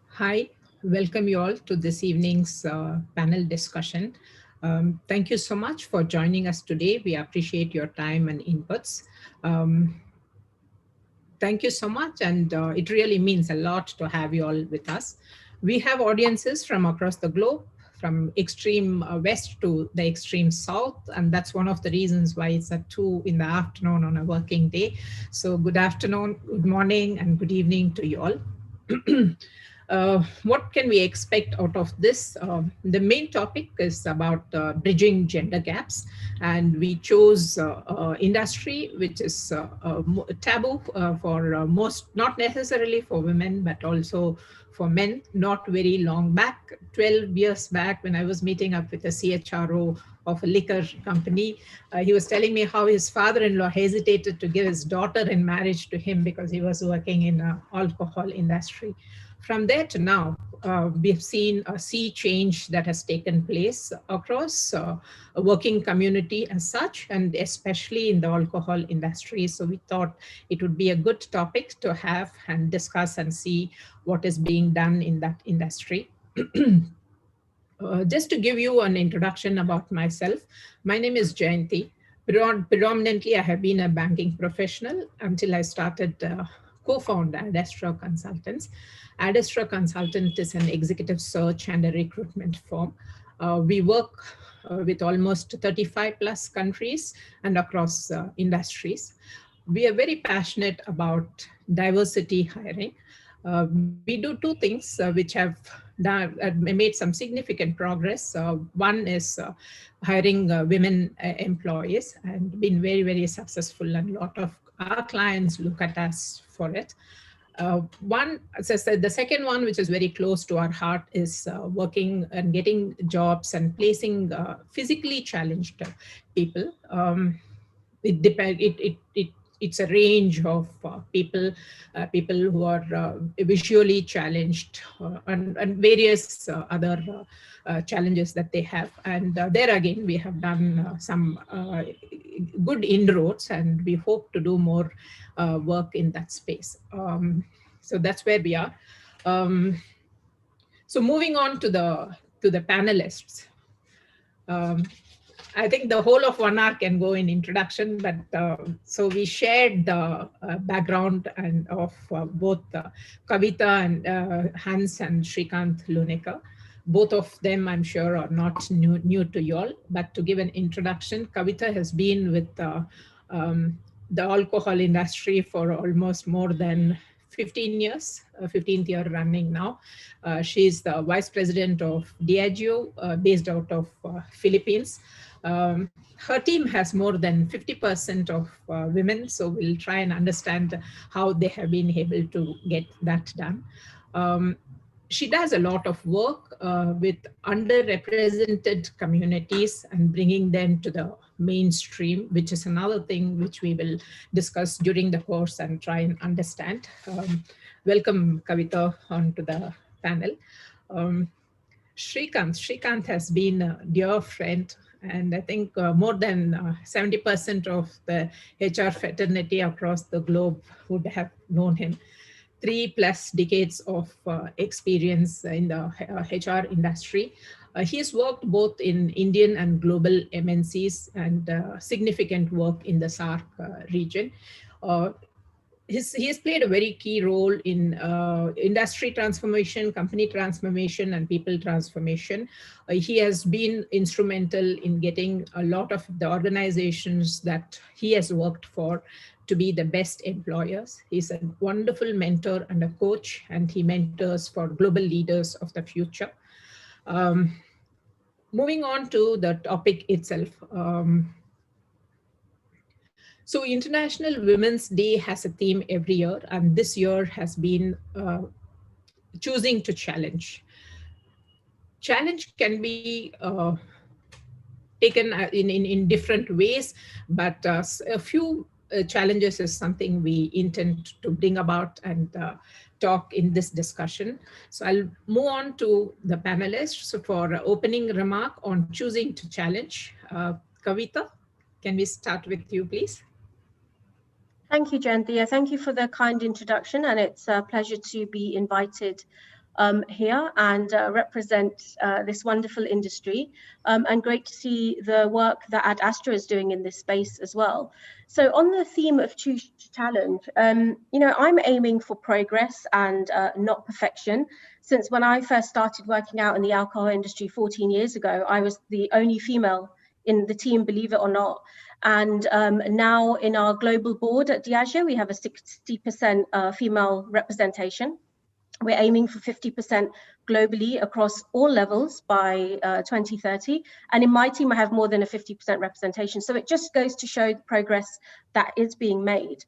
Hi, welcome you all to this evening's panel discussion. Thank you so much for joining us today. We appreciate your time and inputs. Um, Thank you so much, and it really means a lot to have you all with us. We have audiences from across the globe, from extreme west to the extreme south, and that's one of the reasons why it's at 2 in the afternoon on a working day. So good afternoon, good morning, and good evening to you all. What can we expect out of this? The main topic is about bridging gender gaps, and we chose industry which is taboo for most, not necessarily for women, but also for men. Not very long back, 12 years back, when I was meeting up with a CHRO of a liquor company, he was telling me how his father-in-law hesitated to give his daughter in marriage to him because he was working in the alcohol industry. From there to now, we've seen a sea change that has taken place across a working community as such, and especially in the alcohol industry. So we thought it would be a good topic to have and discuss and see what is being done in that industry. Just to give you an introduction about myself, my name is Jayanthi. Predominantly, I have been a banking professional until I started co-found Astra Consultants. Astra Consultant is an executive search and a recruitment firm. We work with almost 35 plus countries and across industries. We are very passionate about diversity hiring. We do two things which have made some significant progress. One is hiring women employees and been very, very successful, and a lot of our clients look at us for it. One, as I said, the second one, which is very close to our heart, is working and getting jobs and placing physically challenged people. It's a range of people who are visually challenged and various other challenges that they have. And there again, we have done some good inroads, and we hope to do more work in that space. So that's where we are. So moving on to the panelists. I think the whole of 1 hour can go in introduction, but so we shared the background and of both Kavita and Hans and Shrikanth Lonikar. Both of them, I'm sure, are not new to you all, but to give an introduction, Kavita has been with the alcohol industry for almost more than 15 years, 15th year running now. She's the vice president of Diageo, based out of Philippines. Her team has more than 50% of women, so we'll try and understand how they have been able to get that done. She does a lot of work with underrepresented communities and bringing them to the mainstream, which is another thing which we will discuss during the course and try and understand. Welcome, Kavita, onto the panel. Shrikanth has been a dear friend, and I think more than 70% of the HR fraternity across the globe would have known him. 3+ decades of experience in the HR industry. He has worked both in Indian and global MNCs and significant work in the SAARC region. He has played a very key role in industry transformation, company transformation, and people transformation. He has been instrumental in getting a lot of the organizations that he has worked for to be the best employers. He's a wonderful mentor and a coach, and he mentors for global leaders of the future. Moving on to the topic itself. So International Women's Day has a theme every year, and this year has been choosing to challenge. Challenge can be taken in different ways, but a few challenges is something we intend to bring about and talk in this discussion. So I'll move on to the panelists. So for opening remark on choosing to challenge, Kavita, can we start with you, please? Thank you, Jayanthi. Thank you for the kind introduction, and it's a pleasure to be invited here and represent this wonderful industry, and great to see the work that Astra is doing in this space as well. So on the theme of choose to challenge, you know, I'm aiming for progress and not perfection. Since when I first started working out in the alcohol industry 14 years ago, I was the only female in the team, believe it or not. And now in our global board at Diageo, we have a 60% female representation. We're aiming for 50% globally across all levels by 2030. And in my team, I have more than a 50% representation. So it just goes to show the progress that is being made.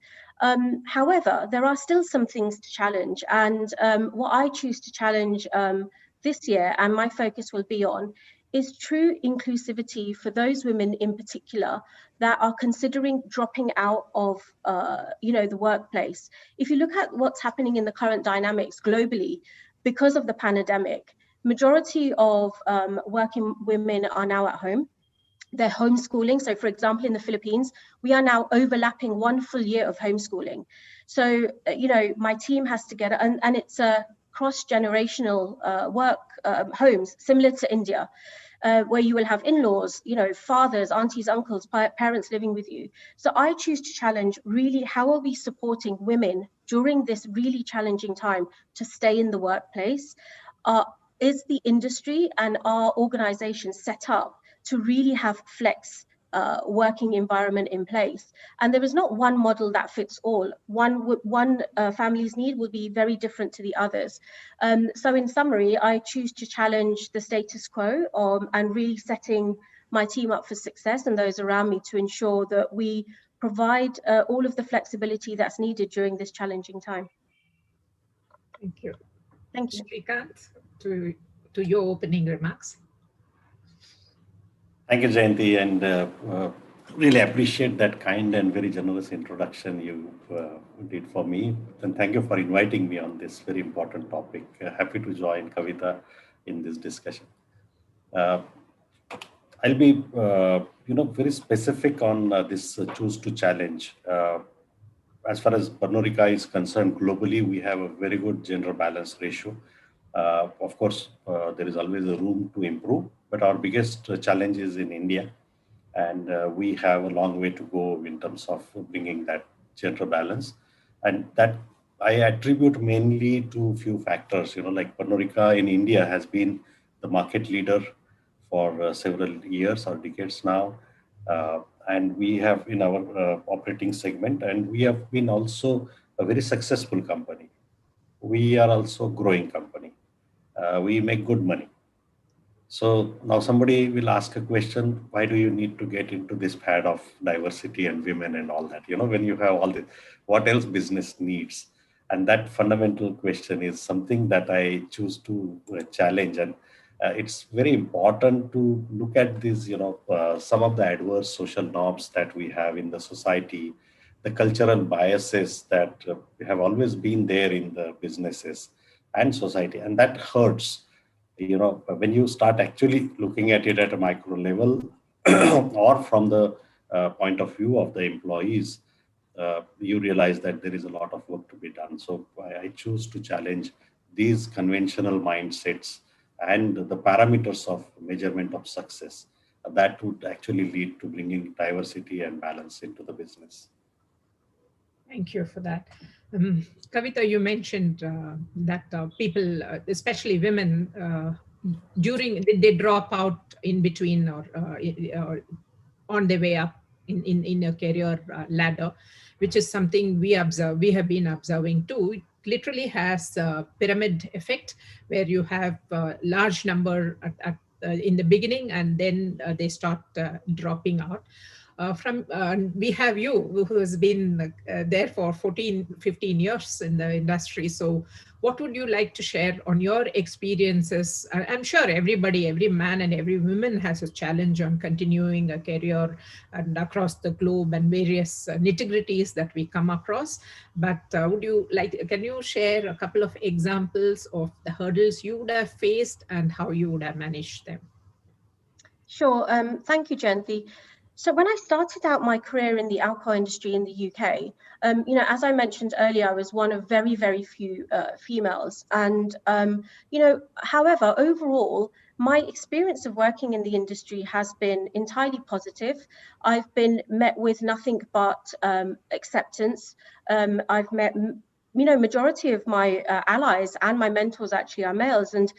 However, there are still some things to challenge. And what I choose to challenge this year, and my focus will be on, is true inclusivity for those women in particular that are considering dropping out of you know, the workplace. If you look at what's happening in the current dynamics globally, because of the pandemic, majority of working women are now at home. They're homeschooling. So for example, in the Philippines, we are now overlapping 1 full year of homeschooling. So, you know, my team has to get, and it's a cross-generational work homes, similar to India. Where you will have in-laws, you know, fathers, aunties, uncles, parents living with you. So I choose to challenge really, how are we supporting women during this really challenging time to stay in the workplace? Is the industry and our organization set up to really have flex working environment in place? And there is not one model that fits all. One family's need will be very different to the others. So in summary, I choose to challenge the status quo and really setting my team up for success and those around me to ensure that we provide all of the flexibility that's needed during this challenging time. Thank you. Thank you. Shrikanth, to your opening remarks. Thank you, Jayanthi, and really appreciate that kind and very generous introduction you did for me. And thank you for inviting me on this very important topic. Happy to join Kavita in this discussion. I'll be, you know, very specific on this choose to challenge. As far as Pernod Ricard is concerned, globally, we have a very good gender balance ratio. Of course, there is always a room to improve, but our biggest challenge is in India. And we have a long way to go in terms of bringing that gender balance. And that I attribute mainly to a few factors, you know, like Pernod Ricard in India has been the market leader for several years or decades now. And we have in our operating segment, and we have been also a very successful company. We are also a growing company. We make good money. So now somebody will ask a question, why do you need to get into this pad of diversity and women and all that? You know, when you have all this, what else business needs? And that fundamental question is something that I choose to challenge. And it's very important to look at this, you know, some of the adverse social norms that we have in the society, the cultural biases that have always been there in the businesses and society. And that hurts. You know, when you start actually looking at it at a micro level or from the point of view of the employees, you realize that there is a lot of work to be done. So I choose to challenge these conventional mindsets and the parameters of measurement of success that would actually lead to bringing diversity and balance into the business. Thank you for that. Kavita, you mentioned that people, especially women, during they drop out in between or on their way up in a career ladder, which is something we observe. We have been observing too. It literally has a pyramid effect where you have a large number in the beginning, and then they start dropping out. We have you who has been there for 15 years in the industry. So what would you like to share on your experiences? I'm sure everybody, every man and every woman has a challenge on continuing a career and across the globe and various nitty-gritties that we come across. But can you share a couple of examples of the hurdles you would have faced and how you would have managed them? Sure. Thank you, Jayanthi. So when I started out my career in the alcohol industry in the UK, as I mentioned earlier, I was one of very, very few females. And, however, overall, my experience of working in the industry has been entirely positive. I've been met with nothing but acceptance. I've met, majority of my allies and my mentors actually are males. And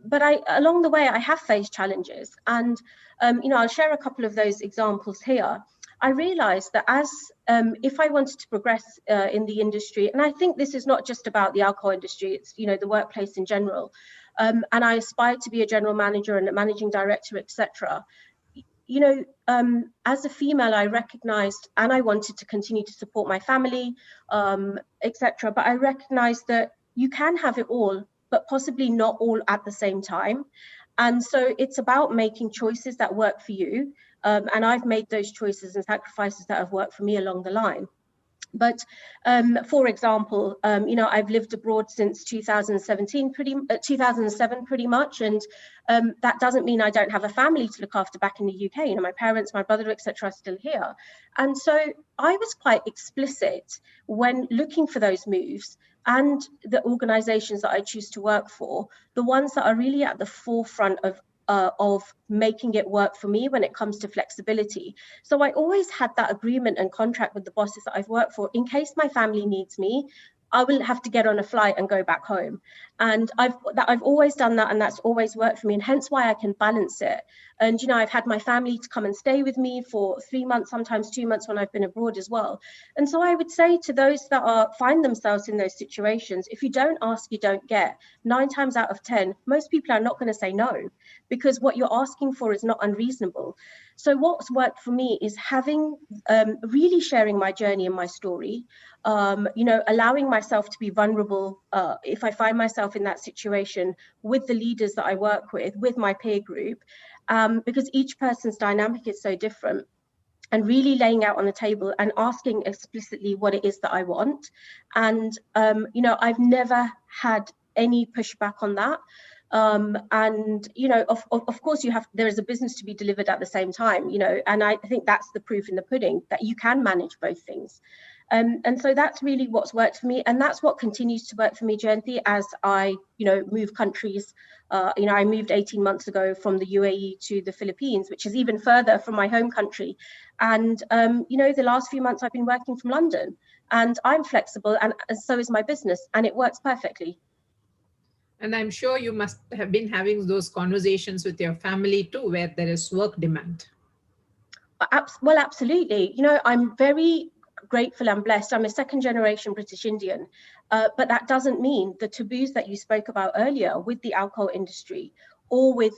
but along the way, I have faced challenges, and I'll share a couple of those examples here. I realized that if I wanted to progress in the industry, and I think this is not just about the alcohol industry, it's the workplace in general, and I aspired to be a general manager and a managing director, etc. As a female, I recognized, and I wanted to continue to support my family, etc. But I recognized that you can have it all, but possibly not all at the same time. And so it's about making choices that work for you. And I've made those choices and sacrifices that have worked for me along the line. But for example, I've lived abroad since 2007 pretty much, and that doesn't mean I don't have a family to look after back in the UK. My parents, my brother, etc. are still here. And so I was quite explicit when looking for those moves, and the organizations that I choose to work for, the ones that are really at the forefront of making it work for me when it comes to flexibility. So I always had that agreement and contract with the bosses that I've worked for. In case my family needs me, I will have to get on a flight and go back home. And I've always done that, and that's always worked for me, and hence why I can balance it. And I've had my family to come and stay with me for 3 months, sometimes 2 months when I've been abroad as well. And so I would say to those that find themselves in those situations, if you don't ask, you don't get. 9 times out of 10, most people are not going to say no, because what you're asking for is not unreasonable. So what's worked for me is having really sharing my journey and my story, allowing myself to be vulnerable if I find myself in that situation with the leaders that I work with my peer group, because each person's dynamic is so different, and really laying out on the table and asking explicitly what it is that I want. And, I've never had any pushback on that. And of course there is a business to be delivered at the same time, and I think that's the proof in the pudding, that you can manage both things. And so that's really what's worked for me, and that's what continues to work for me, Jayanthi, as I move countries. I moved 18 months ago from the UAE to the Philippines, which is even further from my home country. And the last few months I've been working from London, and I'm flexible, and so is my business, and it works perfectly. And I'm sure you must have been having those conversations with your family too, where there is work demand. Well, absolutely. I'm very grateful and blessed. I'm a second generation British Indian, but that doesn't mean the taboos that you spoke about earlier with the alcohol industry, or with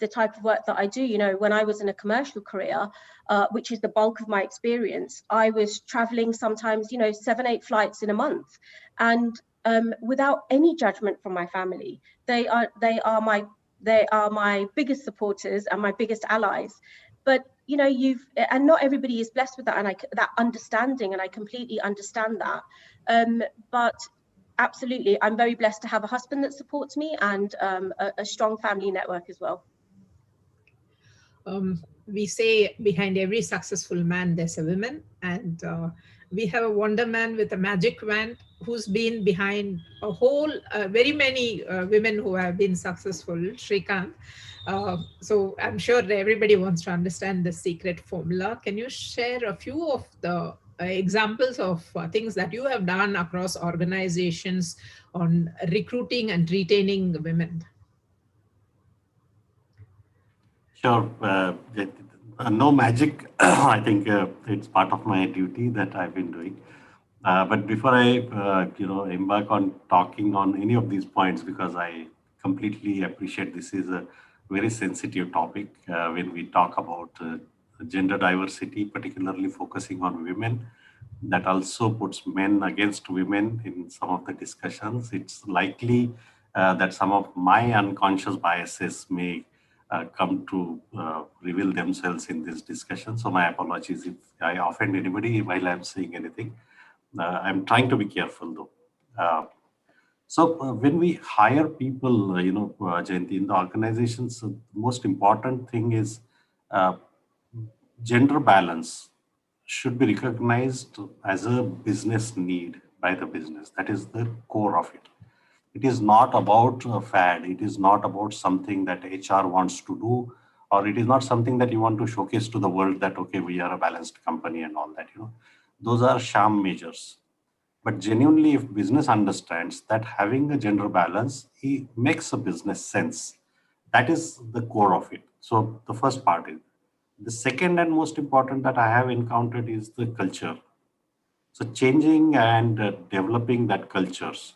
the type of work that I do. When I was in a commercial career, which is the bulk of my experience, I was traveling sometimes 7-8 flights in a month, and without any judgment from my family. They are my biggest supporters and my biggest allies. But and not everybody is blessed with that, and that understanding, and I completely understand that. But absolutely, I'm very blessed to have a husband that supports me, and a strong family network as well. We say behind every successful man there's a woman, and we have a wonder man with a magic wand who's been behind a whole very many women who have been successful, Shrikanth. So I'm sure everybody wants to understand the secret formula. Can you share a few of the examples of things that you have done across organizations on recruiting and retaining women? Sure. No magic. I think it's part of my duty that I've been doing. But before I, embark on talking on any of these points, because I completely appreciate this is a very sensitive topic when we talk about gender diversity, particularly focusing on women. That also puts men against women in some of the discussions. It's likely that some of my unconscious biases may come to reveal themselves in this discussion. So my apologies if I offend anybody while I'm saying anything. I'm trying to be careful though. So when we hire people, Jayanthi, in the organizations, the most important thing is gender balance should be recognized as a business need by the business. That is the core of it. It is not about a fad. It is not about something that HR wants to do, or it is not something that you want to showcase to the world that, okay, we are a balanced company and all that, those are sham measures. But genuinely, if business understands that having a gender balance, it makes a business sense. That is the core of it. So the first part is. The second and most important that I have encountered is the culture. So changing and developing that cultures.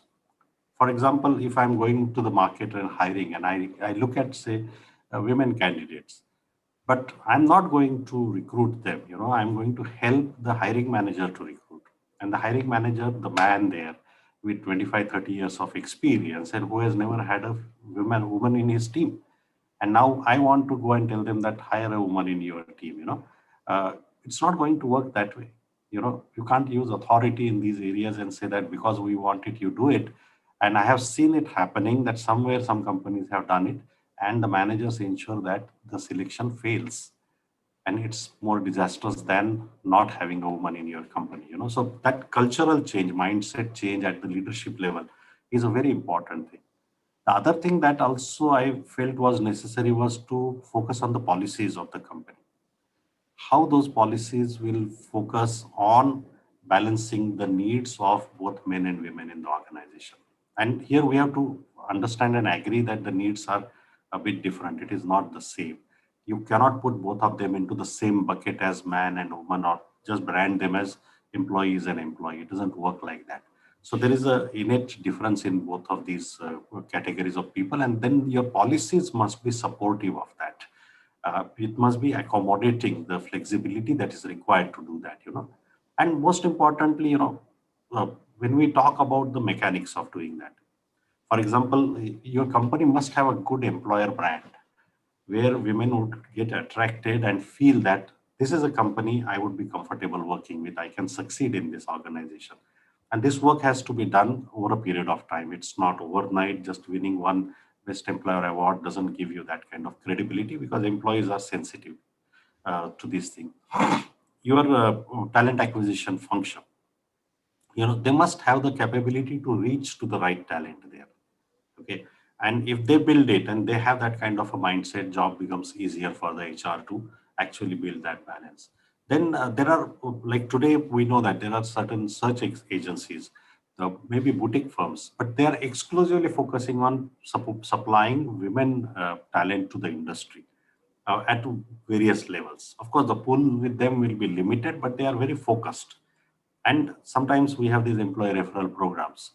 For example, if I'm going to the market and hiring and I look at, say, women candidates, but I'm not going to recruit them, I'm going to help the hiring manager to recruit. And the hiring manager, the man there with 25, 30 years of experience and who has never had a woman in his team. And now I want to go and tell them that hire a woman in your team, it's not going to work that way. You can't use authority in these areas and say that because we want it, you do it. And I have seen it happening that somewhere some companies have done it and the managers ensure that the selection fails. And it's more disastrous than not having a woman in your company, So that cultural change, mindset change at the leadership level is a very important thing. The other thing that also I felt was necessary was to focus on the policies of the company. How those policies will focus on balancing the needs of both men and women in the organization. And here we have to understand and agree that the needs are a bit different. It is not the same. You cannot put both of them into the same bucket as man and woman or just brand them as employees and employee. It doesn't work like that. So there is an innate difference in both of these categories of people. And then your policies must be supportive of that. It must be accommodating the flexibility that is required to do that, And most importantly, when we talk about the mechanics of doing that, for example, your company must have a good employer brand where women would get attracted and feel that this is a company I would be comfortable working with. I can succeed in this organization. And this work has to be done over a period of time. It's not overnight. Just winning one Best Employer Award doesn't give you that kind of credibility because employees are sensitive to this thing. Your talent acquisition function, they must have the capability to reach to the right talent there. Okay. And if they build it and they have that kind of a mindset, job becomes easier for the HR to actually build that balance. Then there are, like today, we know that there are certain search agencies, maybe boutique firms, but they are exclusively focusing on supplying women talent to the industry at various levels. Of course, the pool with them will be limited, but they are very focused. And sometimes we have these employee referral programs.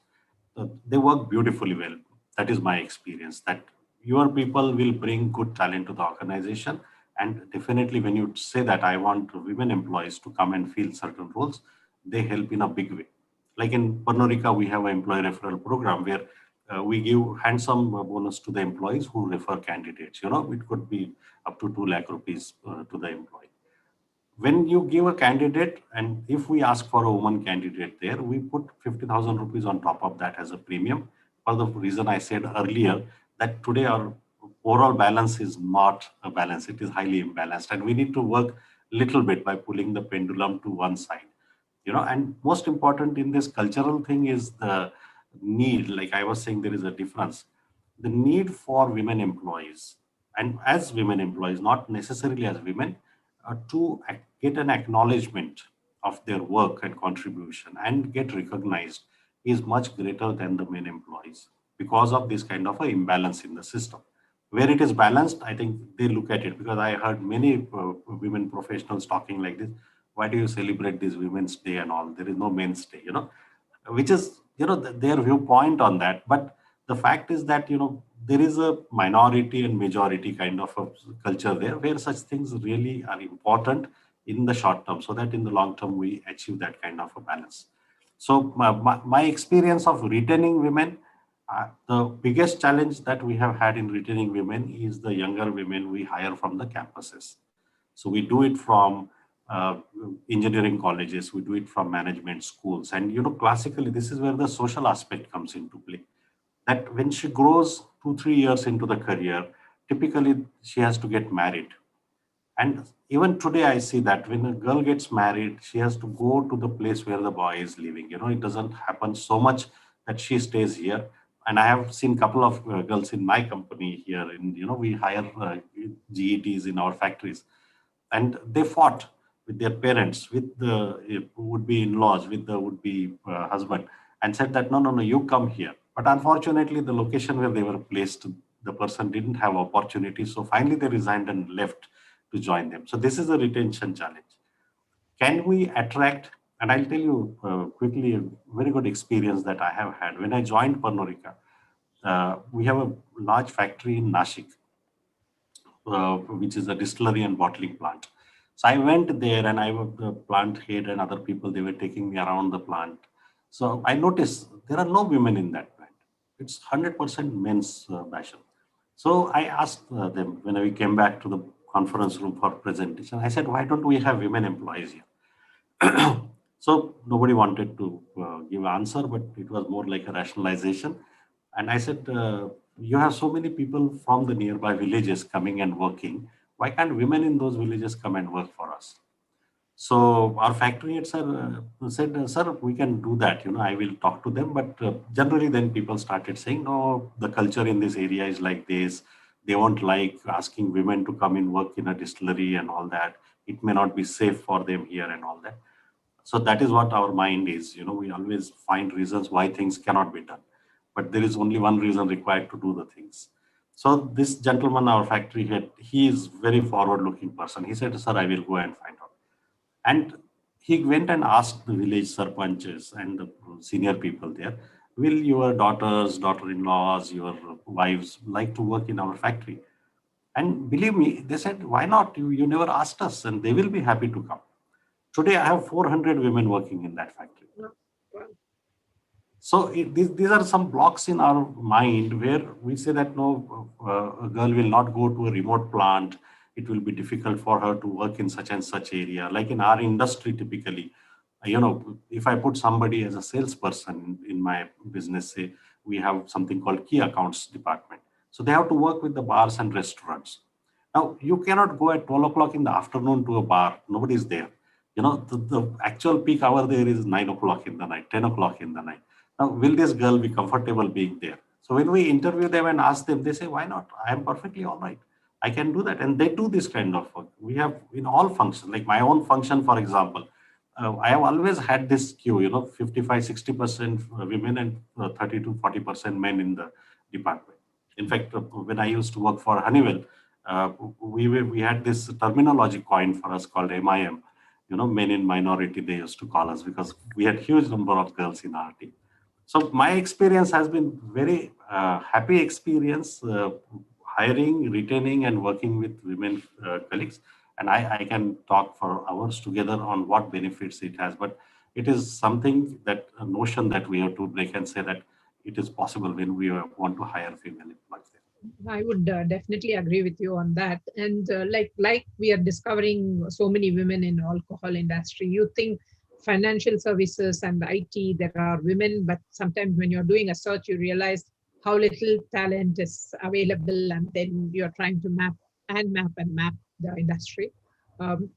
They work beautifully well. That is my experience, that your people will bring good talent to the organization. And definitely when you say that I want women employees to come and fill certain roles, they help in a big way. Like in Pernod, we have an employee referral program where we give handsome bonus to the employees who refer candidates. It could be up to 2 lakh rupees to the employee. When you give a candidate, and if we ask for a woman candidate there, we put 50,000 rupees on top of that as a premium, for the reason I said earlier, that today our overall balance is not a balance, it is highly imbalanced, and we need to work little bit by pulling the pendulum to one side. And most important in this cultural thing is the need, like I was saying, there is a difference. The need for women employees, and as women employees, not necessarily as women, to get an acknowledgement of their work and contribution and get recognized is much greater than the men employees because of this kind of an imbalance in the system. Where it is balanced, I think they look at it, because I heard many women professionals talking like this. Why do you celebrate this Women's Day and all? There is no Men's Day, which is, their viewpoint on that. But the fact is that, there is a minority and majority kind of a culture there where such things really are important in the short term, so that in the long term we achieve that kind of a balance. So my experience of retaining women, the biggest challenge that we have had in retaining women is the younger women we hire from the campuses. So we do it from engineering colleges, we do it from management schools. And, classically, this is where the social aspect comes into play. That when she grows 2-3 years into the career, typically she has to get married. And even today, I see that when a girl gets married, she has to go to the place where the boy is living. It doesn't happen so much that she stays here. And I have seen a couple of girls in my company here. And, we hire GETs in our factories. And they fought with their parents, with the would-be in-laws, with the would-be husband, and said that, no, you come here. But unfortunately, the location where they were placed, the person didn't have opportunity. So finally, they resigned and left to join them. So this is a retention challenge. Can we attract? And I'll tell you quickly a very good experience that I have had. When I joined Pernod Ricard, we have a large factory in Nashik, which is a distillery and bottling plant. So I went there and I was the plant head and other people, they were taking me around the plant. So I noticed there are no women in that plant. It's 100% men's passion. So I asked them when we came back to the conference room for presentation, I said, why don't we have women employees here? So nobody wanted to give answer, but it was more like a rationalization. And I said, you have so many people from the nearby villages coming and working. Why can't women in those villages come and work for us? So our factory head said, sir, we can do that. I will talk to them. But generally then people started saying, no, the culture in this area is like this. They won't like asking women to come and work in a distillery and all that. It may not be safe for them here and all that. So that is what our mind is. We always find reasons why things cannot be done. But there is only one reason required to do the things. So this gentleman, our factory head, he is very forward-looking person. He said, sir, I will go and find out. And he went and asked the village sarpanches and the senior people there, will your daughters, daughter-in-laws, your wives like to work in our factory? And believe me, they said, why not? You never asked us, and they will be happy to come. Today, I have 400 women working in that factory. So these are some blocks in our mind where we say that no, a girl will not go to a remote plant. It will be difficult for her to work in such and such area. Like in our industry, typically, if I put somebody as a salesperson in my business, say we have something called key accounts department. So they have to work with the bars and restaurants. Now, you cannot go at 12 o'clock in the afternoon to a bar. Nobody is there. The actual peak hour there is 9 o'clock in the night, 10 o'clock in the night. Now, will this girl be comfortable being there? So when we interview them and ask them, they say, why not? I am perfectly all right. I can do that. And they do this kind of work. We have in all functions, like my own function, for example, I have always had this queue, 55, 60% women and 30 to 40% men in the department. In fact, when I used to work for Honeywell, we had this terminology coined for us called MIM. Men in minority, they used to call us because we had huge number of girls in our team. So my experience has been very happy experience hiring, retaining, and working with women colleagues. And I can talk for hours together on what benefits it has. But it is something that a notion that we have to break and say that it is possible when we want to hire female employees. I would definitely agree with you on that. And like we are discovering so many women in alcohol industry, you think financial services and IT, there are women, but sometimes when you're doing a search, you realize how little talent is available, and then you're trying to map the industry.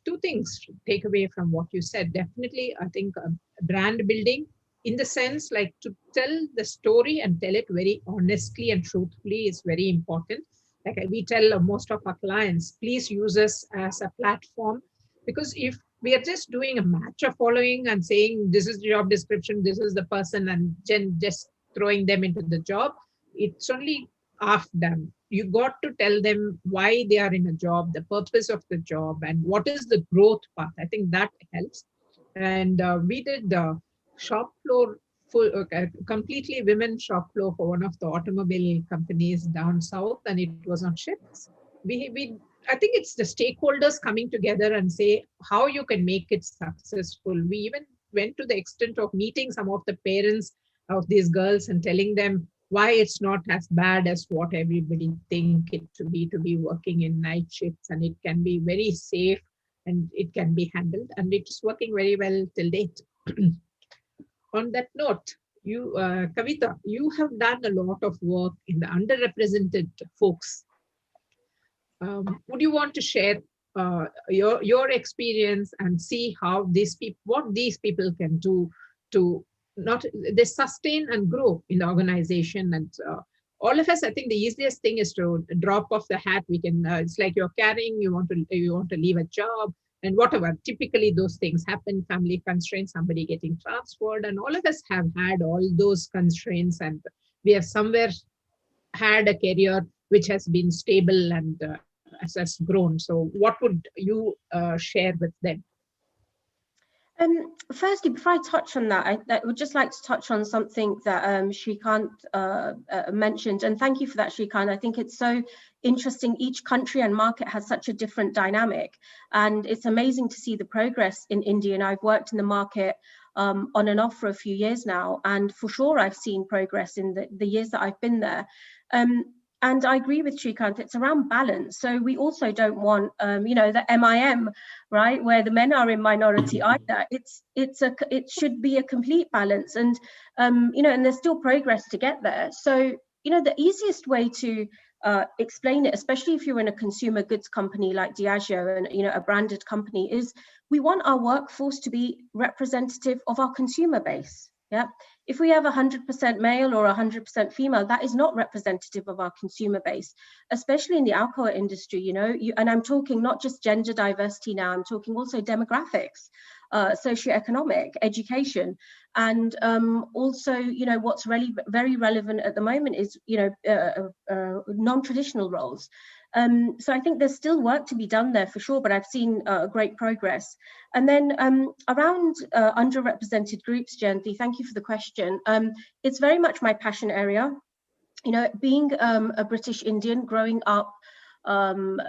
Two things to take away from what you said. Definitely, I think brand building in the sense like to tell the story and tell it very honestly and truthfully is very important. Like we tell most of our clients, please use us as a platform, because if we are just doing a match of following and saying this is the job description, this is the person, and just throwing them into the job, it's only half done. You got to tell them why they are in a job, the purpose of the job, and what is the growth path. I think that helps. And we did shop floor completely women shop floor for one of the automobile companies down south, and it was on ships. We I think it's the stakeholders coming together and say how you can make it successful. We even went to the extent of meeting some of the parents of these girls and telling them why it's not as bad as what everybody think it to be working in night shifts, and it can be very safe and it can be handled, and it's working very well till date. On that note, you, Kavita, you have done a lot of work in the underrepresented folks. Would you want to share your experience and see how what these people can do to not they sustain and grow in the organization. And all of us, I think the easiest thing is to drop off the hat. We can, it's like you're carrying, you want to leave a job and whatever. Typically those things happen, family constraints, somebody getting transferred, and all of us have had all those constraints, and we have somewhere had a career which has been stable and has grown. So what would you share with them? Firstly, before I touch on that, I would just like to touch on something that Shrikanth mentioned, and thank you for that, Shrikanth. I think it's so interesting. Each country and market has such a different dynamic, and it's amazing to see the progress in India. And I've worked in the market on and off for a few years now, and for sure I've seen progress in the years that I've been there. And I agree with Shrikanth, it's around balance. So we also don't want, the MIM, right, where the men are in minority either. It should be a complete balance, and and there's still progress to get there. So the easiest way to explain it, especially if you're in a consumer goods company like Diageo and a branded company, is we want our workforce to be representative of our consumer base. Yeah. If we have 100% male or 100% female, that is not representative of our consumer base, especially in the alcohol industry. And I'm talking not just gender diversity now, I'm talking also demographics, socioeconomic, education, and also, what's really very relevant at the moment is, non-traditional roles. So I think there's still work to be done there for sure, but I've seen great progress. And then around underrepresented groups, Jayanthi, thank you for the question. It's very much my passion area. Being a British Indian, growing up, for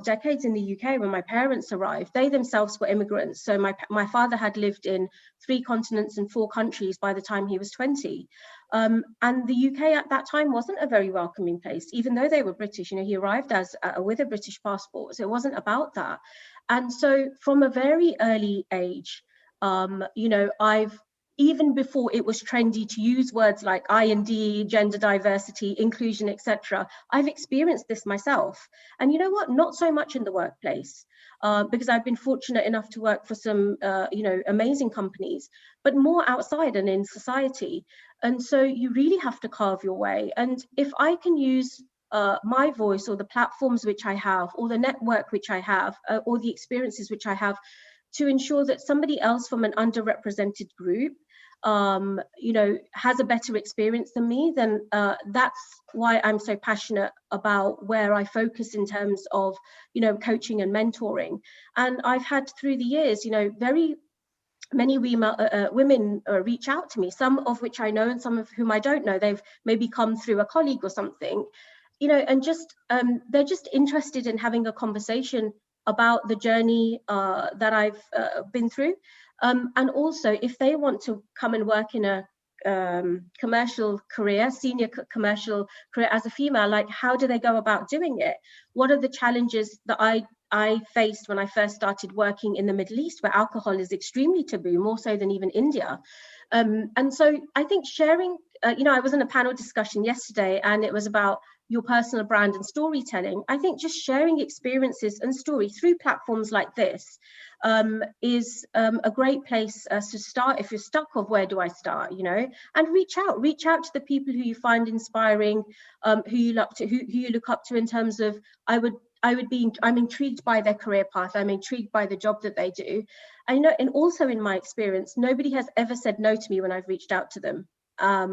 decades in the UK, when my parents arrived, they themselves were immigrants. So my father had lived in 3 continents and 4 countries by the time he was 20. And the UK at that time wasn't a very welcoming place, even though they were British. He arrived with a British passport, so it wasn't about that. And so from a very early age, I've, even before it was trendy to use words like I&D, gender diversity, inclusion, etc., I've experienced this myself. And you know what? Not so much in the workplace, because I've been fortunate enough to work for some, amazing companies, but more outside and in society. And so you really have to carve your way. And if I can use my voice or the platforms which I have, or the network which I have, or the experiences which I have, to ensure that somebody else from an underrepresented group has a better experience than me, then that's why I'm so passionate about where I focus in terms of, coaching and mentoring. And I've had through the years, very many women reach out to me, some of which I know and some of whom I don't know. They've maybe come through a colleague or something, and just they're just interested in having a conversation about the journey that I've been through. And also, if they want to come and work in a commercial career, senior commercial career as a female, like, how do they go about doing it? What are the challenges that I faced when I first started working in the Middle East, where alcohol is extremely taboo, more so than even India? And so I think sharing, I was in a panel discussion yesterday, and it was about your personal brand and storytelling. I think just sharing experiences and story through platforms like this is a great place to start if you're stuck of where do I start, and reach out to the people who you find inspiring, who you look up to in terms of, I'm intrigued by their career path, I'm intrigued by the job that they do. I know, and also in my experience, nobody has ever said no to me when I've reached out to them,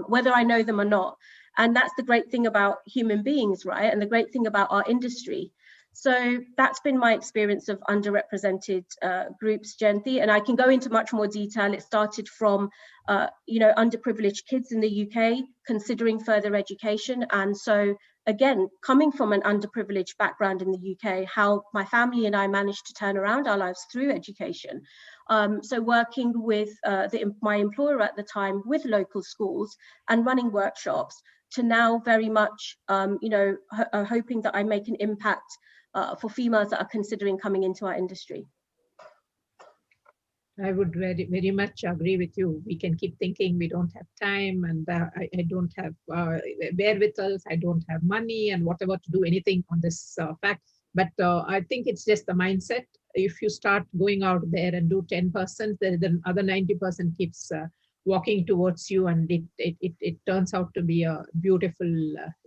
whether I know them or not. And that's the great thing about human beings, right? And the great thing about our industry. So that's been my experience of underrepresented groups, Jayanthi, and I can go into much more detail. It started from, underprivileged kids in the UK considering further education. And so again, coming from an underprivileged background in the UK, how my family and I managed to turn around our lives through education. So working with my employer at the time with local schools and running workshops, to now very much, hoping that I make an impact for females that are considering coming into our industry. I would very, very much agree with you. We can keep thinking we don't have time, and I don't have wherewithal, I don't have money and whatever to do anything on this fact. But I think it's just the mindset. If you start going out there and do 10%, then other 90% keeps walking towards you, and it turns out to be a beautiful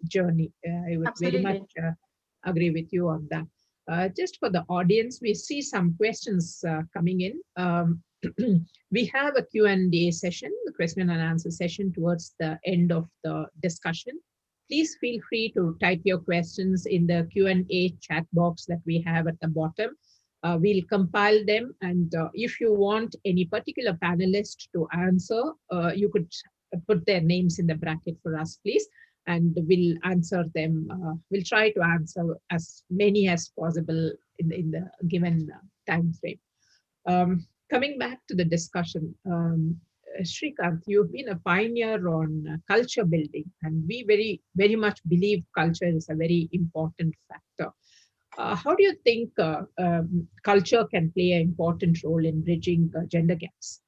journey. I would very much Absolutely. agree with you on that. Just for the audience, we see some questions coming in. We have a Q&A session, the question and answer session towards the end of the discussion. Please feel free to type your questions in the Q&A chat box that we have at the bottom. We'll compile them, and if you want any particular panelist to answer, you could put their names in the bracket for us, please, and we'll answer them. We'll try to answer as many as possible in the given time frame. Coming back to the discussion, Shrikanth, you've been a pioneer on culture building, and we very much believe culture is a very important factor. How do you think culture can play an important role in bridging gender gaps?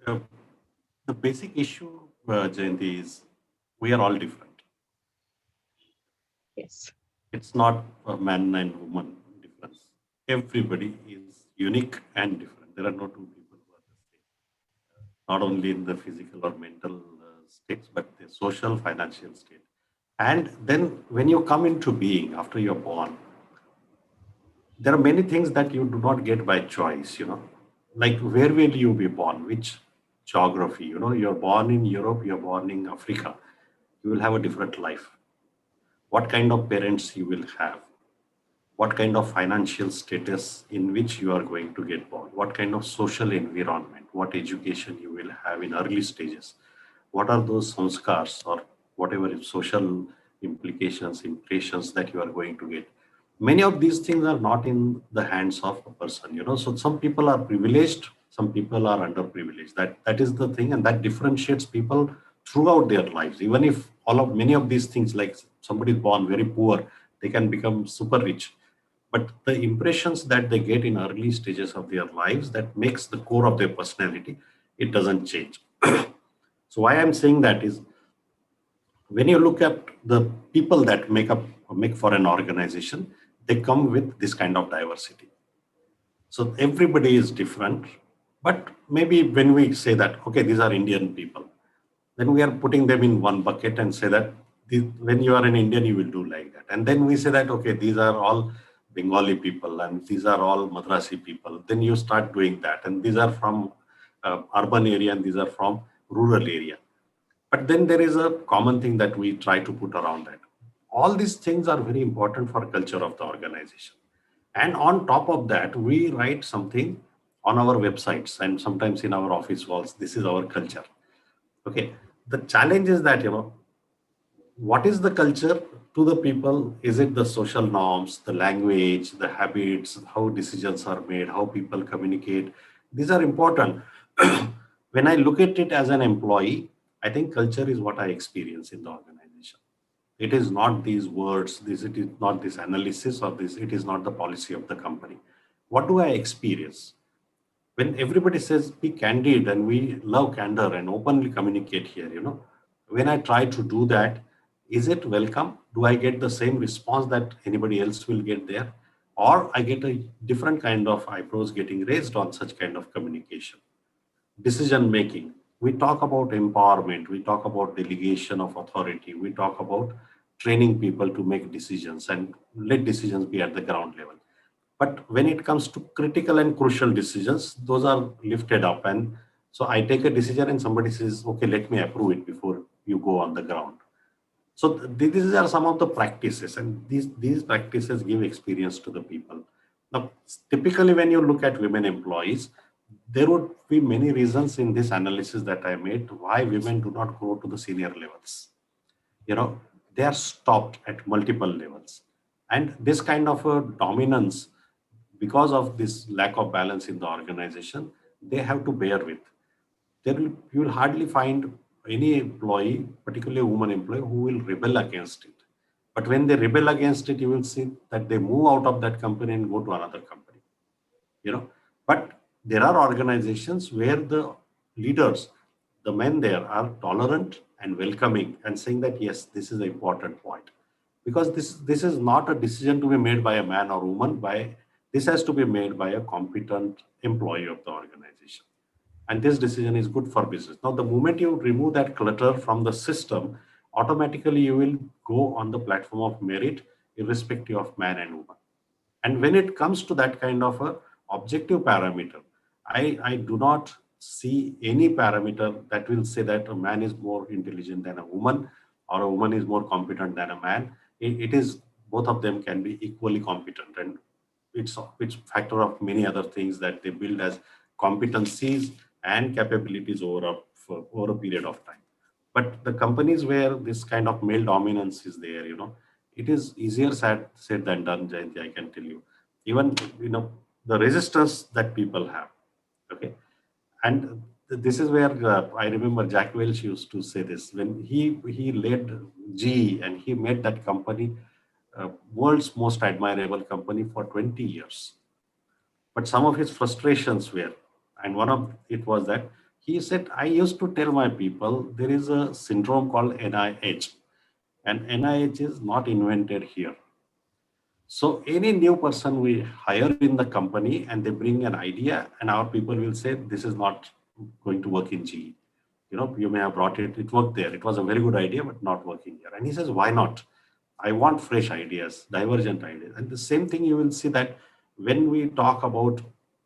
The basic issue, Jayanthi, is we are all different. Yes. It's not a man and woman difference. Everybody is unique and different. There are no two people who are the same, not only in the physical or mental states, but the social, financial state. And then when you come into being after you're born, there are many things that you do not get by choice, like where will you be born, which geography, you're born in Europe, you're born in Africa, you will have a different life. What kind of parents you will have, what kind of financial status in which you are going to get born, what kind of social environment, what education you will have in early stages, what are those sanskars or whatever social impressions that you are going to get. Many of these things are not in the hands of a person, so some people are privileged, some people are underprivileged. That is the thing, and that differentiates people throughout their lives. Even if many of these things, like somebody is born very poor, they can become super rich. But the impressions that they get in early stages of their lives, that makes the core of their personality, it doesn't change. So why I'm saying that is, when you look at the people that make for an organization, they come with this kind of diversity. So everybody is different, but maybe when we say that, okay, these are Indian people, then we are putting them in one bucket and say that when you are an Indian, you will do like that. And then we say that, okay, these are all Bengali people and these are all Madrasi people. Then you start doing that. And these are from urban area and these are from rural area. But then there is a common thing that we try to put around that. All these things are very important for culture of the organization. And on top of that, we write something on our websites and sometimes in our office walls. This is our culture. Okay. The challenge is that, what is the culture to the people? Is it the social norms, the language, the habits, how decisions are made, how people communicate? These are important. When I look at it as an employee, I think culture is what I experience in the organization. It is not these words, it is not this analysis or this, it is not the policy of the company. What do I experience? When everybody says be candid and we love candor and openly communicate here, when I try to do that, is it welcome? Do I get the same response that anybody else will get there? Or I get a different kind of eyebrows getting raised on such kind of communication? Decision making. We talk about empowerment, we talk about delegation of authority, we talk about training people to make decisions and let decisions be at the ground level. But when it comes to critical and crucial decisions, those are lifted up. And so I take a decision and somebody says, okay, let me approve it before you go on the ground. So these are some of the practices, and these practices give experience to the people. Now, typically when you look at women employees, there would be many reasons in this analysis that I made why women do not grow to the senior levels. They are stopped at multiple levels. And this kind of a dominance, because of this lack of balance in the organization, they have to bear with. You will hardly find any employee, particularly a woman employee, who will rebel against it. But when they rebel against it, you will see that they move out of that company and go to another company. But there are organizations where the leaders, the men there, are tolerant and welcoming and saying that, yes, this is an important point. because this is not a decision to be made by a man or woman. This has to be made by a competent employee of the organization. And this decision is good for business. Now, the moment you remove that clutter from the system, automatically you will go on the platform of merit, irrespective of man and woman. And when it comes to that kind of a objective parameter, I do not see any parameter that will say that a man is more intelligent than a woman or a woman is more competent than a man. It is, both of them can be equally competent, and it's factor of many other things that they build as competencies and capabilities over a period of time. But the companies where this kind of male dominance is there, it is easier said than done, Jayanthi, I can tell you. Even, the resistance that people have, okay? And this is where I remember Jack Welch used to say this, when he led GE and he made that company world's most admirable company for 20 years. But some of his frustrations were, and one of it was that he said, I used to tell my people there is a syndrome called NIH, and NIH is not invented here. So any new person we hire in the company and they bring an idea, and our people will say, this is not going to work in GE. You may have brought it, it worked there. It was a very good idea, but not working here. And he says, why not? I want fresh ideas, divergent ideas. And the same thing you will see that when we talk about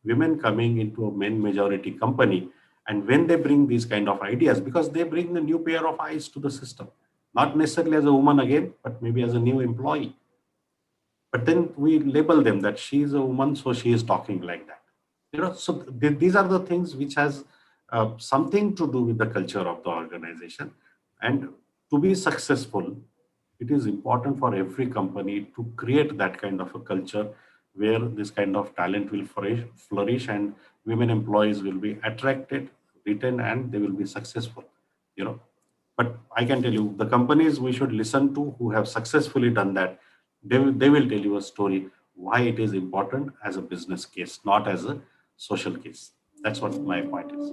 women coming into a men majority company, and when they bring these kind of ideas, because they bring a new pair of eyes to the system, not necessarily as a woman again, but maybe as a new employee. But then we label them that she is a woman, so she is talking like that. So these are the things which has something to do with the culture of the organization. And to be successful, it is important for every company to create that kind of a culture where this kind of talent will flourish and women employees will be attracted, retained, and they will be successful. But I can tell you, the companies we should listen to who have successfully done that, they will tell you a story why it is important as a business case, not as a social case. That's what my point is.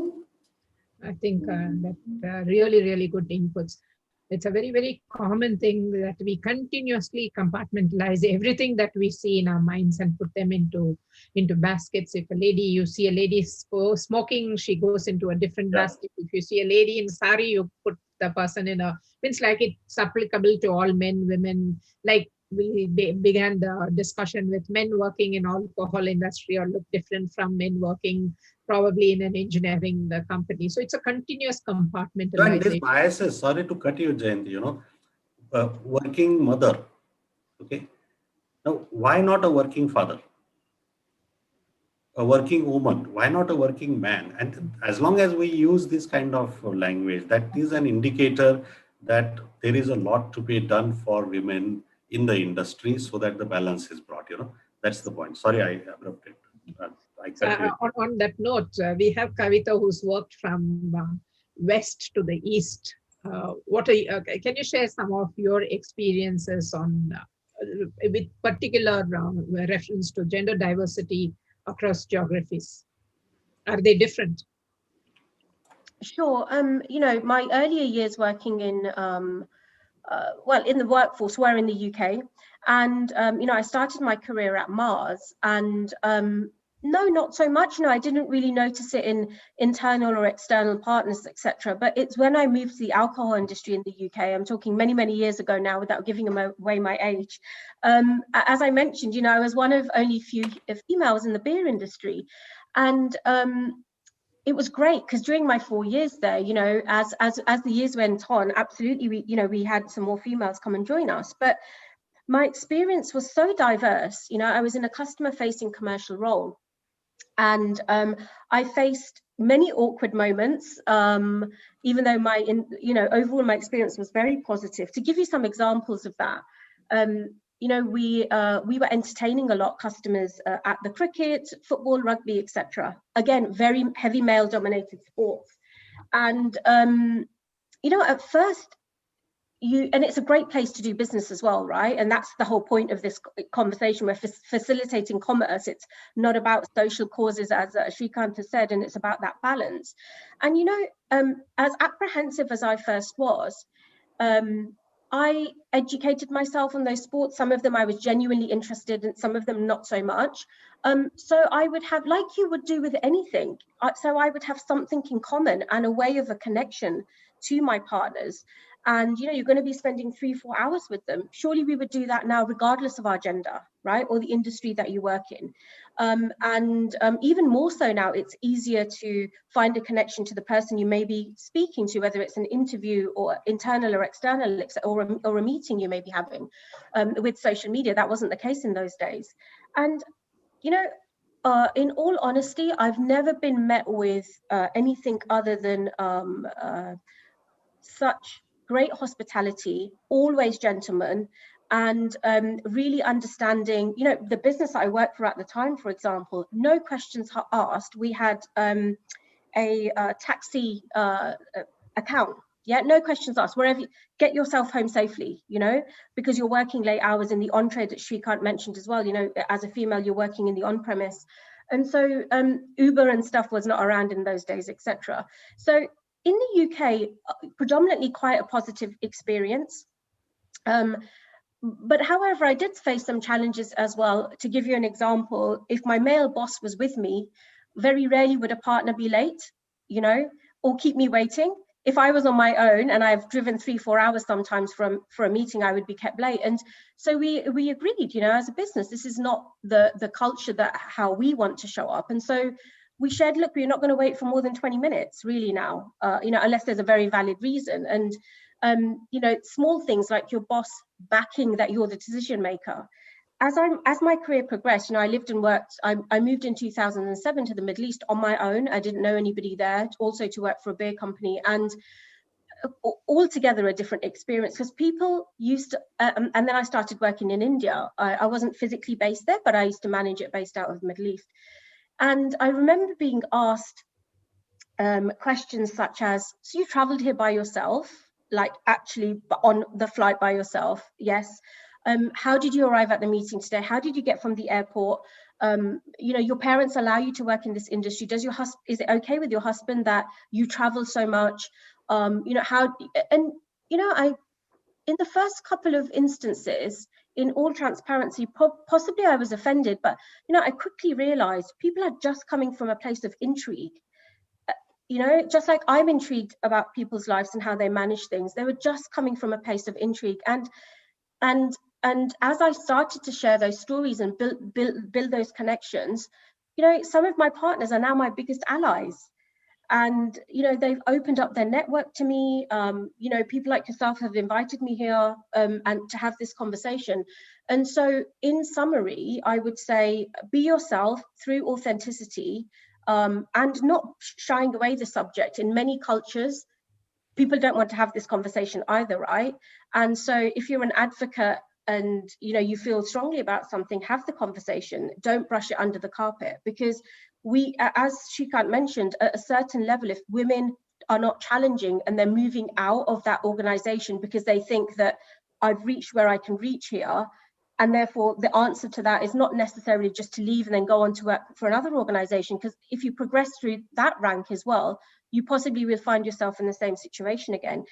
I think that really, really good inputs. It's a very, very common thing that we continuously compartmentalize everything that we see in our minds and put them into baskets. If you see a lady smoking, she goes into a different basket. If you see a lady in sari, you put the person in means like it's applicable to all men, women. Like we began the discussion with men working in alcohol industry or look different from men working probably in an engineering company. So it's a continuous compartmentalization. And this biases, sorry to cut you, Jayanthi, working mother, okay? Now, why not a working father? A working woman, why not a working man? And as long as we use this kind of language, that is an indicator that there is a lot to be done for women in the industry so that the balance is brought, That's the point. Sorry, I abrupted. On that note, we have Kavita who's worked from west to the east. Can you share some of your experiences on with particular reference to gender diversity across geographies? Are they different? Sure. My earlier years working in in the workforce were in the UK, and I started my career at Mars, and no, not so much. I didn't really notice it in internal or external partners, etc. But it's when I moved to the alcohol industry in the UK, I'm talking many, many years ago now, without giving away my age. As I mentioned, I was one of only few females in the beer industry. And it was great because during my 4 years there, as the years went on, absolutely, we had some more females come and join us. But my experience was so diverse. I was in a customer-facing commercial role. And I faced many awkward moments, even though overall my experience was very positive. To give you some examples of that, we were entertaining a lot of customers at the cricket, football, rugby, etc. Again, very heavy male-dominated sports. And at first, and it's a great place to do business as well, right? And that's the whole point of this conversation. We're facilitating commerce. It's not about social causes, as Shrikanth has said, and it's about that balance. And as apprehensive as I first was, I educated myself on those sports. Some of them I was genuinely interested in, some of them not so much. So I would have, like you would do with anything, so I would have something in common and a way of a connection to my partners. And, you know, you're going to be spending 3-4 hours with them. Surely we would do that now, regardless of our gender, right? Or the industry that you work in. Even more so now, it's easier to find a connection to the person you may be speaking to, whether it's an interview or internal or external, or a meeting you may be having with social media. That wasn't the case in those days. And, you know, in all honesty, I've never been met with anything other than such great hospitality, always gentlemen, and really understanding, you know, the business that I worked for at the time, for example, no questions asked. We had a taxi account. Yeah, no questions asked. Wherever, get yourself home safely, you know, because you're working late hours in the on-trade that Shrikanth mentioned as well. You know, as a female, you're working in the on-premise. And so Uber and stuff was not around in those days, etc. So in the UK, predominantly quite a positive experience. But however, I did face some challenges as well. To give you an example, if my male boss was with me, very rarely would a partner be late, you know, or keep me waiting. If I was on my own and I've driven 3-4 hours sometimes for a meeting, I would be kept late. And so we agreed, you know, as a business, this is not the culture that how we want to show up. And so we shared, look, we're not going to wait for more than 20 minutes really now, you know, unless there's a very valid reason. And, you know, small things like your boss backing that you're the decision maker. As my career progressed, you know, I lived and worked, I moved in 2007 to the Middle East on my own. I didn't know anybody there, also to work for a beer company, and altogether a different experience, because people used to, and then I started working in India. I wasn't physically based there, but I used to manage it based out of the Middle East. And I remember being asked questions such as, so you traveled here by yourself, like actually on the flight by yourself? Yes. How did you arrive at the meeting today? How did you get from the airport? You know, your parents allow you to work in this industry. Does your husband, is it okay with your husband that you travel so much? You know, how, and, you know, in the first couple of instances, in all transparency, possibly I was offended, but, you know, I quickly realized people are just coming from a place of intrigue. You know, just like I'm intrigued about people's lives and how they manage things, they were just coming from a place of intrigue. And as I started to share those stories and build those connections, you know, some of my partners are now my biggest allies. And, you know, they've opened up their network to me. You know, people like yourself have invited me here and to have this conversation. And so in summary, I would say, be yourself through authenticity and not shying away the subject. In many cultures, people don't want to have this conversation either, right? And so if you're an advocate and, you know, you feel strongly about something, have the conversation. Don't brush it under the carpet, because we, as Shrikanth mentioned, at a certain level, if women are not challenging and they're moving out of that organization because they think that I've reached where I can reach here, and therefore the answer to that is not necessarily just to leave and then go on to work for another organization, because if you progress through that rank as well, you possibly will find yourself in the same situation again.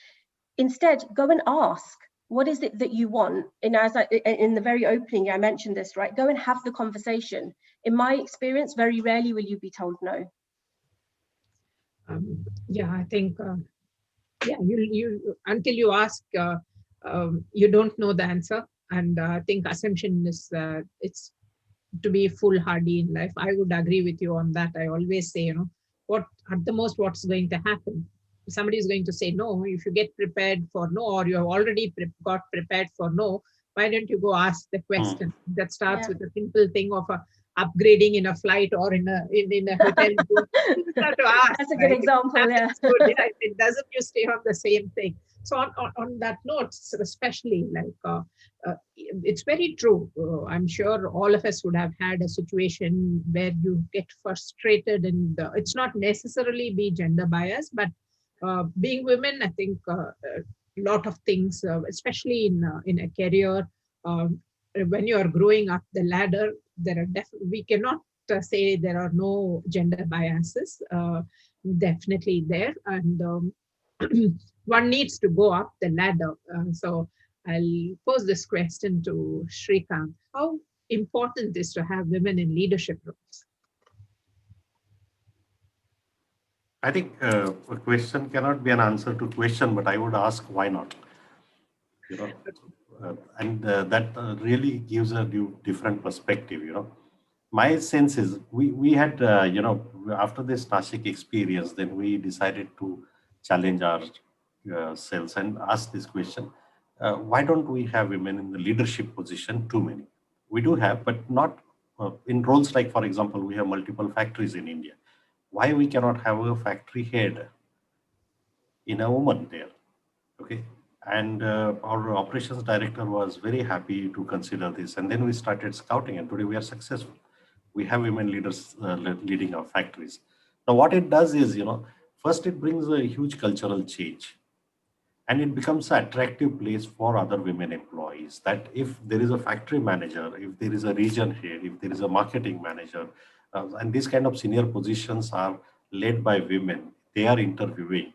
Instead, go and ask, what is it that you want? And as in the very opening, I mentioned this, right? Go and have the conversation. In my experience, very rarely will you be told no. Yeah, I think, yeah, you until you ask, you don't know the answer. And I think assumption is, it's to be foolhardy in life. I would agree with you on that. I always say, you know, what at the most, what's going to happen? Somebody is going to say no. If you get prepared for no, or you have already got prepared for no, why don't you go ask the question? That starts with a simple thing of upgrading in a flight or in a hotel. You start to ask. That's a good example. Yeah. If it doesn't, you stay on the same thing. So on that note, especially, like, it's very true. I'm sure all of us would have had a situation where you get frustrated, and it's not necessarily be gender bias, but being women, I think a lot of things, especially in a career, when you are growing up the ladder, there are we cannot say there are no gender biases. Definitely there, and one needs to go up the ladder. So I'll pose this question to Shrikanth. How important is to have women in leadership roles? I think a question cannot be an answer to question, but I would ask why not? You know, and that really gives a different perspective. My sense is we had after this Nashik experience, then we decided to challenge our selves and ask this question: why don't we have women in the leadership position? Too many. We do have, but not in roles like, for example, we have multiple factories in India. Why we cannot have a factory head in a woman there? Okay. And our operations director was very happy to consider this. And then we started scouting, and today we are successful. We have women leaders leading our factories. Now, what it does is, first it brings a huge cultural change, and it becomes an attractive place for other women employees. That if there is a factory manager, if there is a region head, if there is a marketing manager, and these kind of senior positions are led by women, they are interviewing.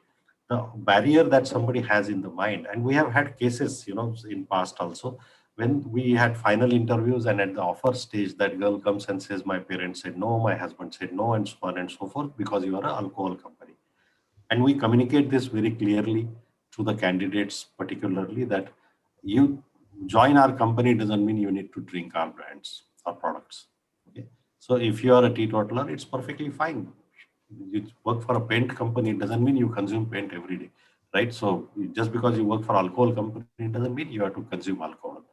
The barrier that somebody has in the mind, and we have had cases, in past also, when we had final interviews and at the offer stage, that girl comes and says, my parents said no, my husband said no, and so on and so forth, because you are an alcohol company. And we communicate this very clearly to the candidates, particularly that you join our company doesn't mean you need to drink our brands or products. Okay? So if you are a teetotaler, it's perfectly fine. You work for a paint company, it doesn't mean you consume paint every day, right? So just because you work for alcohol company, it doesn't mean you have to consume alcohol.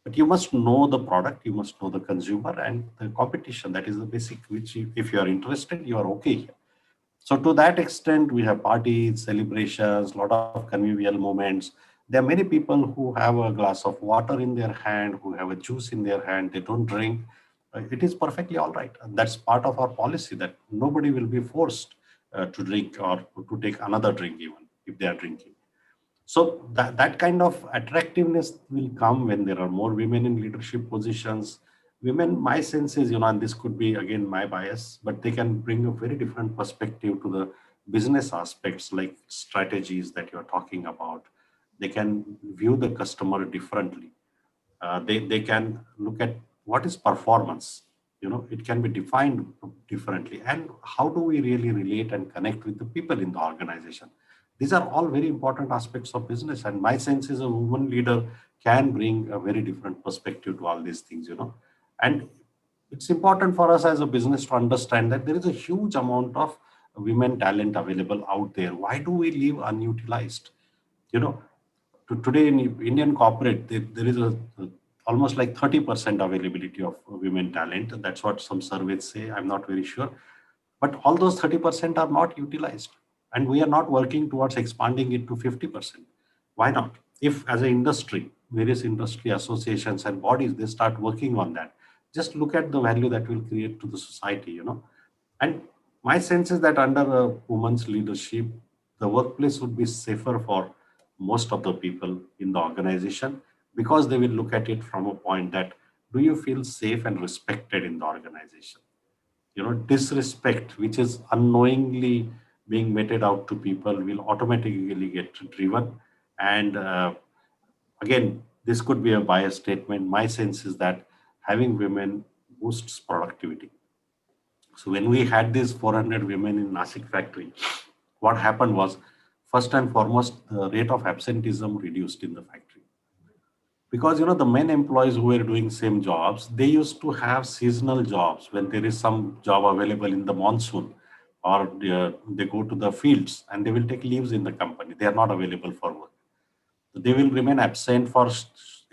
But you must know the product, you must know the consumer and the competition. That is the basic, which if you are interested, you are okay here. So to that extent, we have parties, celebrations, a lot of convivial moments. There are many people who have a glass of water in their hand, who have a juice in their hand, they don't drink. It is perfectly all right. And that's part of our policy, that nobody will be forced to drink or to take another drink even if they are drinking. So that kind of attractiveness will come when there are more women in leadership positions. Women, my sense is, and this could be again my bias, but they can bring a very different perspective to the business aspects like strategies that you're talking about. They can view the customer differently. They can look at what is performance. It can be defined differently. And how do we really relate and connect with the people in the organization? These are all very important aspects of business. And my sense is a woman leader can bring a very different perspective to all these things. And it's important for us as a business to understand that there is a huge amount of women talent available out there. Why do we leave unutilized? You know, Today in Indian corporate, there is almost like 30% availability of women talent. That's what some surveys say. I'm not very sure. But all those 30% are not utilized. And we are not working towards expanding it to 50%. Why not? If as an industry, various industry associations and bodies, they start working on that, just look at the value that will create to the society. And my sense is that under a woman's leadership, the workplace would be safer for most of the people in the organization, because they will look at it from a point that, do you feel safe and respected in the organization? Disrespect, which is unknowingly being meted out to people, will automatically get driven. And again, this could be a biased statement. My sense is that having women boosts productivity. So when we had these 400 women in Nashik factory, what happened was, first and foremost, the rate of absenteeism reduced in the factory. Because the men employees who were doing same jobs, they used to have seasonal jobs when there is some job available in the monsoon, or they go to the fields and they will take leaves in the company. They are not available for work. They will remain absent for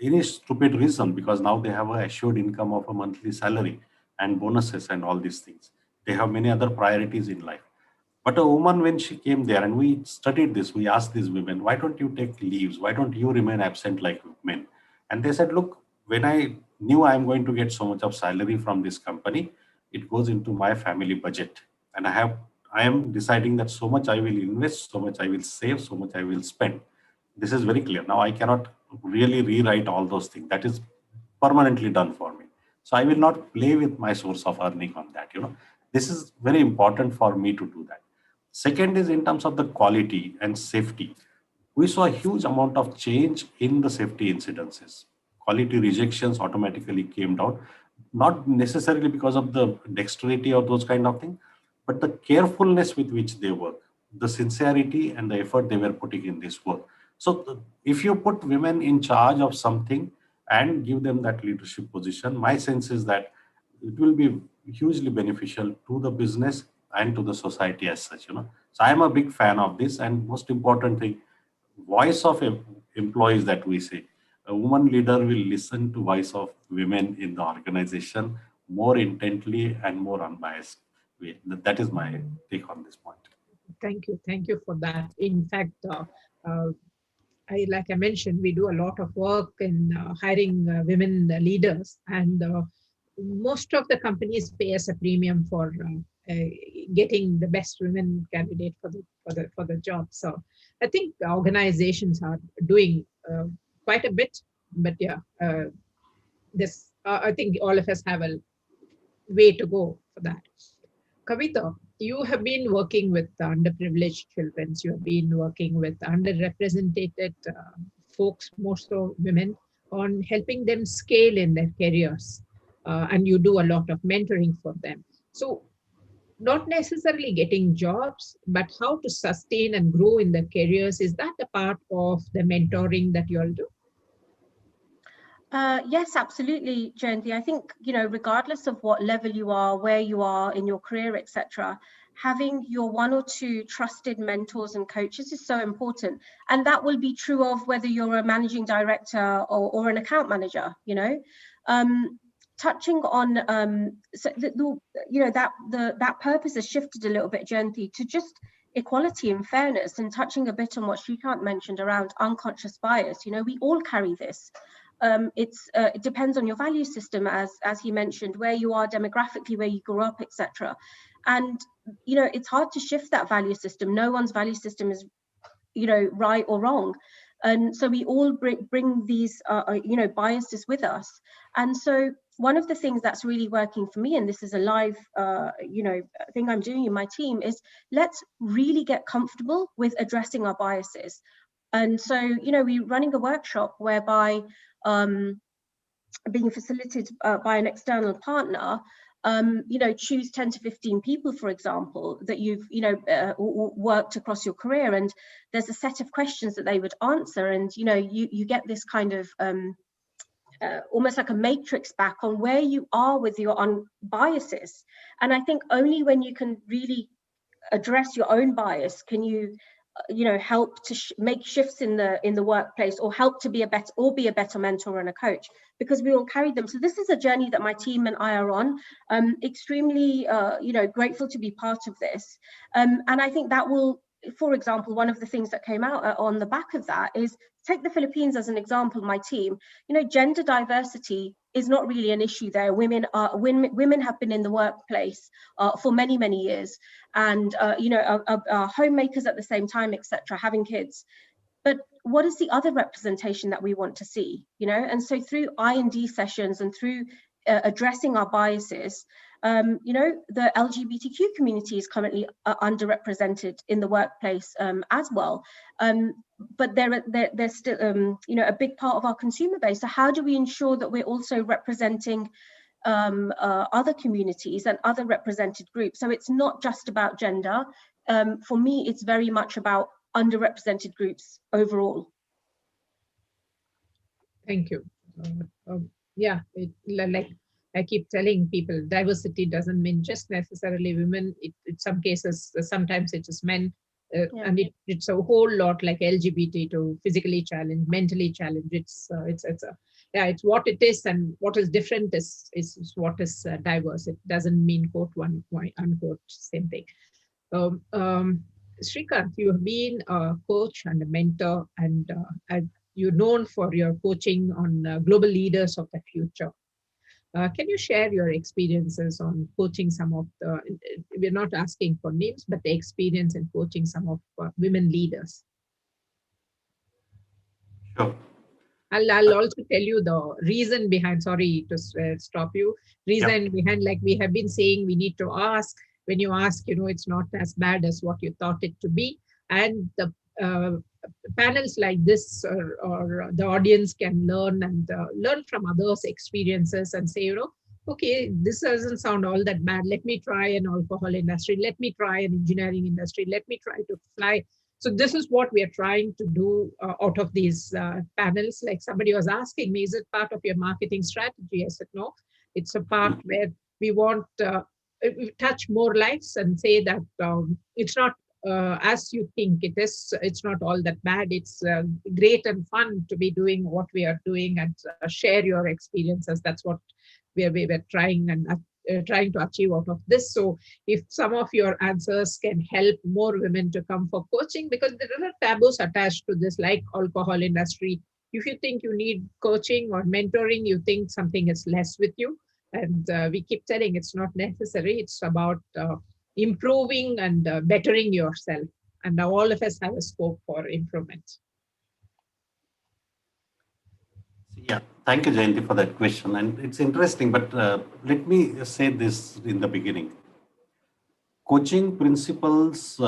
any stupid reason, because now they have a assured income of a monthly salary and bonuses and all these things. They have many other priorities in life. But a woman, when she came there, and we studied this, we asked these women, why don't you take leaves? Why don't you remain absent like men? And they said, look, when I knew I'm going to get so much of salary from this company, it goes into my family budget. And I am deciding that so much I will invest, so much I will save, so much I will spend. This is very clear. Now I cannot really rewrite all those things. That is permanently done for me. So I will not play with my source of earning on that. This is very important for me to do that. Second is in terms of the quality and safety. we saw a huge amount of change in the safety incidences. Quality rejections automatically came down, not necessarily because of the dexterity or those kind of things, but the carefulness with which they work, the sincerity and the effort they were putting in this work. So if you put women in charge of something and give them that leadership position, my sense is that it will be hugely beneficial to the business and to the society as such. So I'm a big fan of this, and most important thing, voice of employees that we say. A woman leader will listen to voice of women in the organization more intently and more unbiased way. That is my take on this point. Thank you for that. In fact, uh, like I mentioned, we do a lot of work in hiring women leaders, and most of the companies pay us a premium for getting the best women candidate for the job. So I think organizations are doing quite a bit, but yeah, this I think all of us have a way to go for that. Kavita, you have been working with underprivileged children. You have been working with underrepresented folks, most so women, on helping them scale in their careers. And you do a lot of mentoring for them. So not necessarily getting jobs, but how to sustain and grow in their careers. Is that a part of the mentoring that you all do? Yes, absolutely, Jayanthi. I think, regardless of what level you are, where you are in your career, etc., having your one or two trusted mentors and coaches is so important. And that will be true of whether you're a managing director or an account manager, touching on, that purpose has shifted a little bit, Jayanthi, to just equality and fairness, and touching a bit on what Shrikanth mentioned around unconscious bias. We all carry this. It depends on your value system, as he mentioned, where you are demographically, where you grew up, etc. And it's hard to shift that value system. No one's value system is right or wrong, and so we all bring these biases with us. And so one of the things that's really working for me, and this is a live thing I'm doing in my team, is let's really get comfortable with addressing our biases. And so we're running a workshop whereby being facilitated by an external partner, choose 10 to 15 people, for example, that you've worked across your career, and there's a set of questions that they would answer, and you get this kind of almost like a matrix back on where you are with your own biases. And I think only when you can really address your own bias can you help to make shifts in the workplace, or help to be a better mentor and a coach, because we all carry them. So this is a journey that my team and I are on. Extremely grateful to be part of this, and I think that will, for example, one of the things that came out on the back of that is, take the Philippines as an example. My team, gender diversity is not really an issue there. Women have been in the workplace for many years, and are homemakers at the same time, etc., having kids. But what is the other representation that we want to see? And so through I&D sessions and through addressing our biases, the LGBTQ community is currently underrepresented in the workplace as well. But they're still a big part of our consumer base. So how do we ensure that we're also representing other communities and other represented groups? So it's not just about gender. For me, it's very much about underrepresented groups overall. Thank you. Yeah, like I keep telling people, diversity doesn't mean just necessarily women. In some cases, sometimes it is men. And it's a whole lot, like LGBT to physically challenged, mentally challenged. It's what it is, and what is different is what is diverse. It doesn't mean quote one unquote same thing. Shrikanth, you have been a coach and a mentor, and you're known for your coaching on global leaders of the future. Can you share your experiences on coaching some of the, we're not asking for names, but the experience in coaching some of women leaders? Sure. I'll also tell you the reason behind, sorry to stop you, reason behind, like we have been saying, we need to ask. When you ask, it's not as bad as what you thought it to be. And the panels like this, or the audience can learn and learn from others' experiences and say, okay, this doesn't sound all that bad. Let me try an alcohol industry. Let me try an engineering industry. Let me try to fly. So this is what we are trying to do out of these panels. Like somebody was asking me, is it part of your marketing strategy? I said, no, it's a part where we want touch more lives and say that it's not as you think it is. It's not all that bad. It's great and fun to be doing what we are doing and share your experiences. That's what we were trying and trying to achieve out of this. So if some of your answers can help more women to come for coaching, because there are taboos attached to this, like alcohol industry. If you think you need coaching or mentoring, you think something is less with you. And we keep telling it's not necessary. It's about improving and bettering yourself. And now all of us have a scope for improvement. Yeah, thank you, Jayanthi, for that question. And it's interesting, but let me say this in the beginning. Coaching principles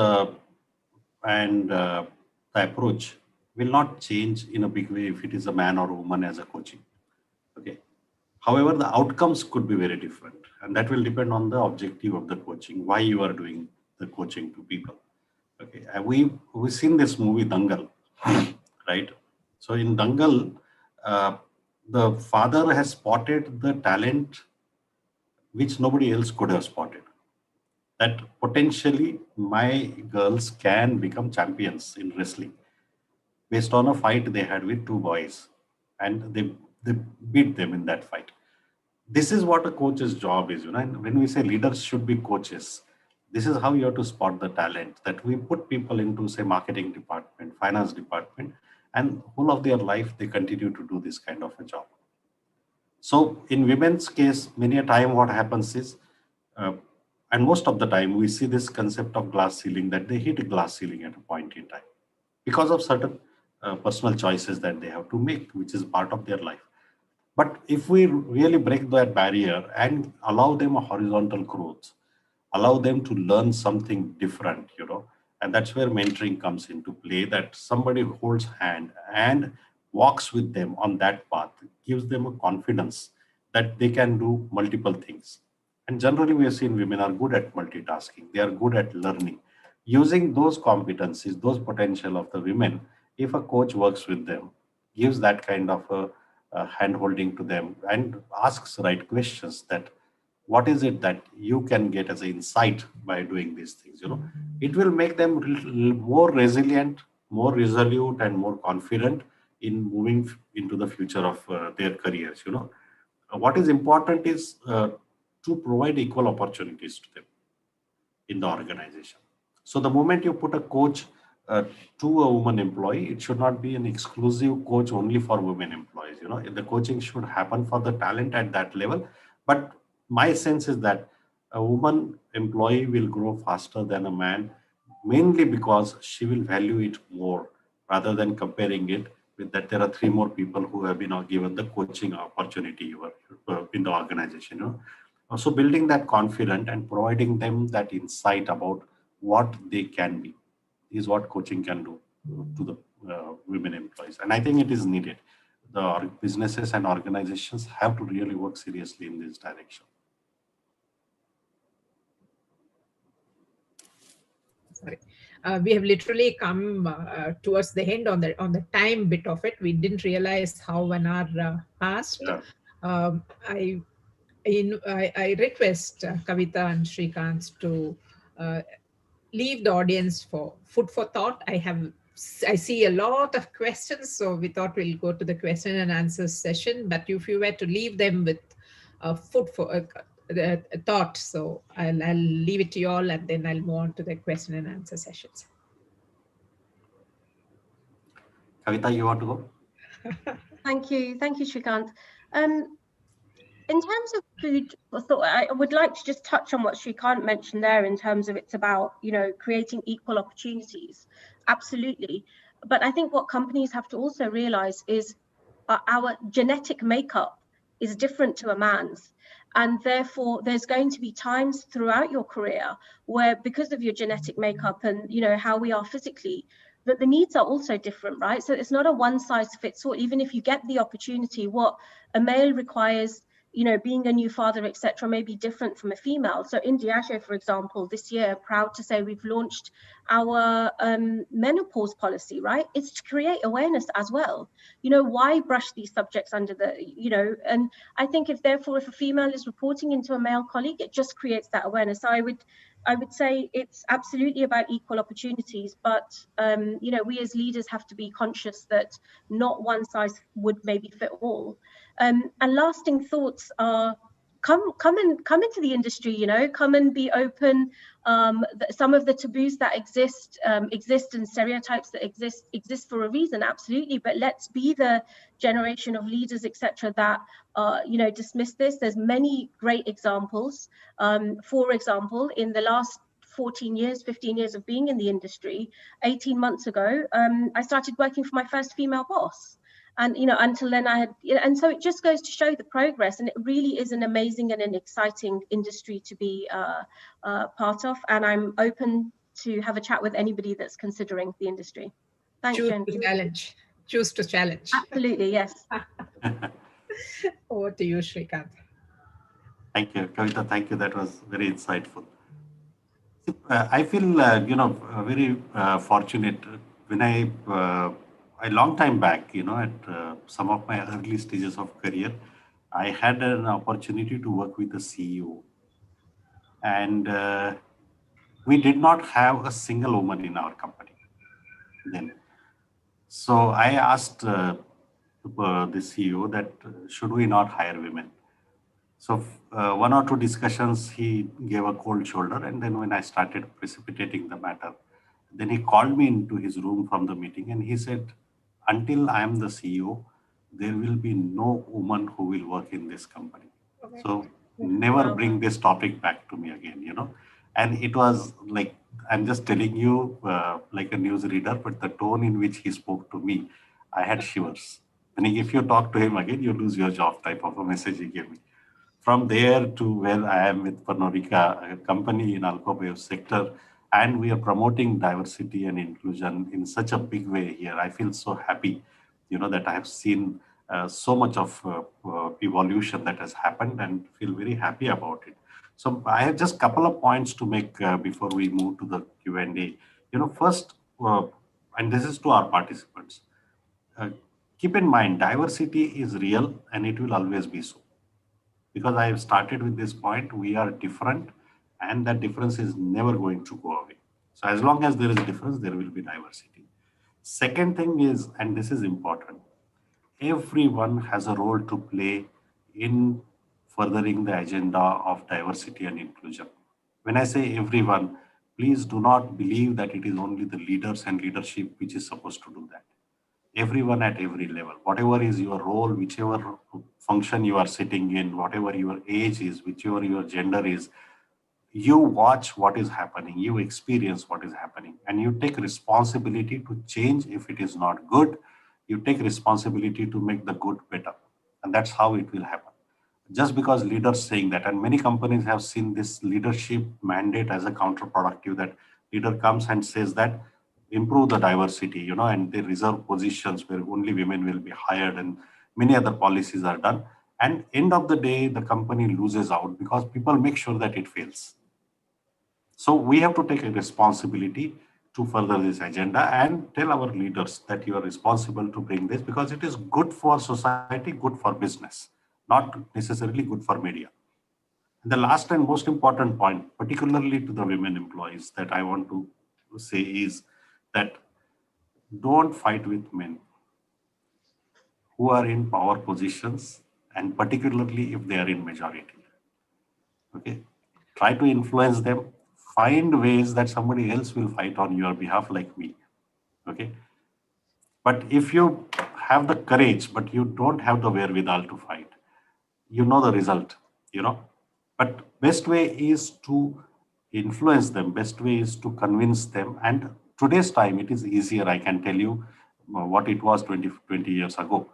and the approach will not change in a big way if it is a man or a woman as a coaching. Okay. However, the outcomes could be very different, and that will depend on the objective of the coaching, why you are doing the coaching to people. Okay, we've seen this movie Dangal, right? So in Dangal, the father has spotted the talent which nobody else could have spotted. That potentially my girls can become champions in wrestling based on a fight they had with two boys, and they beat them in that fight. This is what a coach's job is, and when we say leaders should be coaches, this is how you have to spot the talent, that we put people into, say, marketing department, finance department, and whole of their life they continue to do this kind of a job. So in women's case, many a time what happens is, and most of the time we see this concept of glass ceiling, that they hit a glass ceiling at a point in time because of certain personal choices that they have to make, which is part of their life. But if we really break that barrier and allow them a horizontal growth, allow them to learn something different, and that's where mentoring comes into play, that somebody holds hand and walks with them on that path, gives them a confidence that they can do multiple things. And generally we have seen women are good at multitasking. They are good at learning. Using those competencies, those potential of the women, if a coach works with them, gives that kind of a hand holding to them and asks right questions, that what is it that you can get as an insight by doing these things, it will make them more resilient, more resolute, and more confident in moving into the future of their careers. What is important is to provide equal opportunities to them in the organization. So the moment you put a coach to a woman employee, it should not be an exclusive coach only for women employees. The coaching should happen for the talent at that level. But my sense is that a woman employee will grow faster than a man, mainly because she will value it more, rather than comparing it with that there are 3 more people who have been given the coaching opportunity in the organization. So building that confidence and providing them that insight about what they can be is what coaching can do to the women employees. And I think it is needed. The businesses and organizations have to really work seriously in this direction. Sorry. We have literally come towards the end on the time bit of it. We didn't realize how 1 hour passed. Yeah. I request Kavita and Shrikanth to leave the audience for food for thought. I see a lot of questions, so we thought we'll go to the question and answer session. But if you were to leave them with food for thought, so I'll leave it to you all, and then I'll move on to the question and answer sessions. Kavita, you want to go? Thank you, Shrikanth. In terms of food for thought, I would like to just touch on what Shrikanth mentioned there in terms of it's about, creating equal opportunities. Absolutely. But I think what companies have to also realize is our genetic makeup is different to a man's. And therefore, there's going to be times throughout your career where, because of your genetic makeup and, how we are physically, that the needs are also different, right? So it's not a one size fits all. Even if you get the opportunity, what a male requires, you know, being a new father, etc., may be different from a female. So in Diageo, for example, this year, proud to say we've launched our menopause policy, right? It's to create awareness as well. You know, why brush these subjects under the, you know, and I think if therefore if a female is reporting into a male colleague, it just creates that awareness. So I would say it's absolutely about equal opportunities, but you know, we as leaders have to be conscious that not one size would maybe fit all. And lasting thoughts are come into the industry, you know, come and be open. Some of the taboos that exist and stereotypes that exist for a reason, absolutely. But let's be the generation of leaders, etc., that you know, dismiss this. There's many great examples. For example, in the last 14 years, 15 years of being in the industry, 18 months ago, I started working for my first female boss. And, you know, until then I had, and so it just goes to show the progress, and it really is an amazing and an exciting industry to be part of. And I'm open to have a chat with anybody that's considering the industry. Thanks, Choose Jayanthi. to challenge. Choose to challenge. Absolutely, yes. Over to you, Shrikanth. Thank you, Kavita. Thank you. That was very insightful. I feel, you know, very fortunate when a long time back, you know, at some of my early stages of career, I had an opportunity to work with a CEO, and we did not have a single woman in our company then. So I asked the CEO that should we not hire women? So one or two discussions, he gave a cold shoulder. And then when I started precipitating the matter, then he called me into his room from the meeting and he said, until I am the CEO, there will be no woman who will work in this company. Okay. So never bring this topic back to me again, you know. And it was like, I'm just telling you like a news reader, but the tone in which he spoke to me, I had shivers. And if you talk to him again, you lose your job type of a message he gave me. From there to where I am with Pernod, a company in alcohol sector, and we are promoting diversity and inclusion in such a big way here. I feel so happy, you know, that I have seen so much of evolution that has happened and feel very happy about it. So I have just a couple of points to make before we move to the Q&A. You know, first, and this is to our participants, keep in mind, diversity is real and it will always be so. Because I have started with this point, we are different and that difference is never going to go away. So as long as there is a difference, there will be diversity. Second thing is, and this is important, everyone has a role to play in furthering the agenda of diversity and inclusion. When I say everyone, please do not believe that it is only the leaders and leadership which is supposed to do that. Everyone at every level, whatever is your role, whichever function you are sitting in, whatever your age is, whichever your gender is, you watch what is happening, you experience what is happening, and you take responsibility to change if it is not good. You take responsibility to make the good better. And that's how it will happen. Just because leaders saying that, and many companies have seen this leadership mandate as a counterproductive, that leader comes and says that improve the diversity, you know, and they reserve positions where only women will be hired and many other policies are done. And end of the day, the company loses out because people make sure that it fails. So we have to take a responsibility to further this agenda and tell our leaders that you are responsible to bring this because it is good for society, good for business, not necessarily good for media. And the last and most important point, particularly to the women employees, that I want to say is that don't fight with men who are in power positions, and particularly if they are in majority. Okay, try to influence them. Find ways that somebody else will fight on your behalf, like me. Okay, but if you have the courage, but you don't have the wherewithal to fight, you know the result. You know, but best way is to influence them. Best way is to convince them. And today's time, it is easier. I can tell you what it was 20 years ago.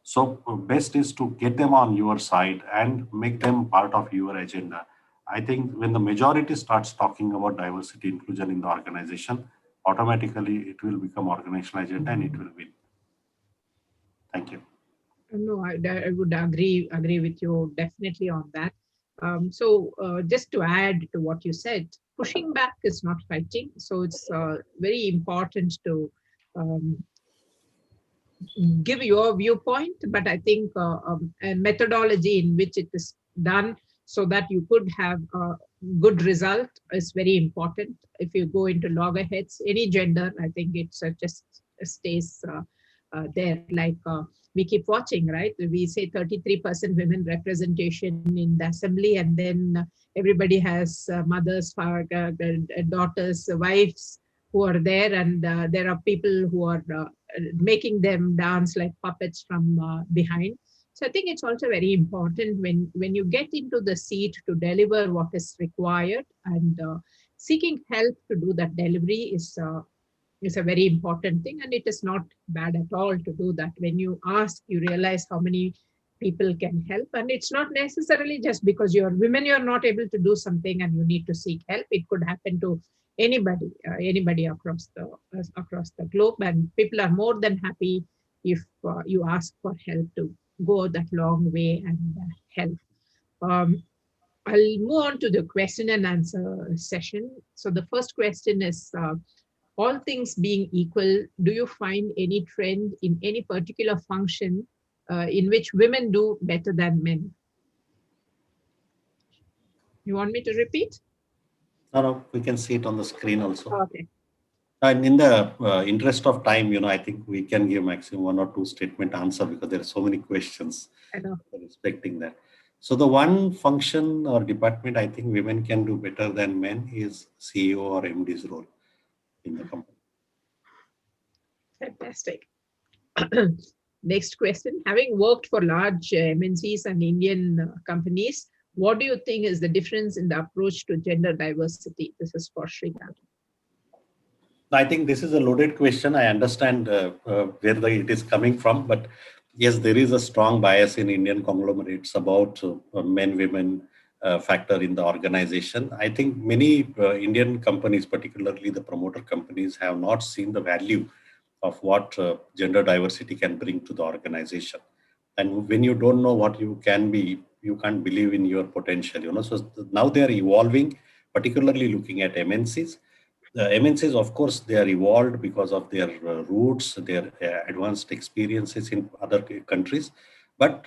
So best is to get them on your side and make them part of your agenda. I think when the majority starts talking about diversity inclusion in the organization, automatically it will become organizational agenda and it will win. Thank you. No, I would agree with you definitely on that. Just to add to what you said, pushing back is not fighting. So it's very important to give your viewpoint, but I think a methodology in which it is done so that you could have a good result is very important. If you go into loggerheads, any gender, I think it just stays there. Like we keep watching, right? We say 33% women representation in the assembly, and then everybody has mothers, daughters, wives who are there, and there are people who are making them dance like puppets from behind. So I think it's also very important when you get into the seat to deliver what is required, and seeking help to do that delivery is a very important thing, and it is not bad at all to do that. When you ask, you realize how many people can help, and it's not necessarily just because you're women, you're not able to do something and you need to seek help. It could happen to anybody across the globe, and people are more than happy if you ask for help to go that long way and help. I'll move on to the question and answer session. So the first question is, all things being equal, do you find any trend in any particular function in which women do better than men? You want me to repeat? No, we can see it on the screen also. Okay. And in the interest of time, I think we can give maximum 1 or 2 statement answer because there are so many questions. I know. Respecting that. So the one function or department I think women can do better than men is CEO or MD's role in the company. Fantastic. Next question. Having worked for large MNCs and Indian companies, what do you think is the difference in the approach to gender diversity? This is for Shrikanth. I think this is a loaded question. I understand where it is coming from, but yes, there is a strong bias in Indian conglomerates about men-women factor in the organization. I think many Indian companies, particularly the promoter companies, have not seen the value of what gender diversity can bring to the organization. And when you don't know what you can be, you can't believe in your potential. So now they are evolving, particularly looking at MNCs. The MNCs, of course, they are evolved because of their roots, their advanced experiences in other countries. But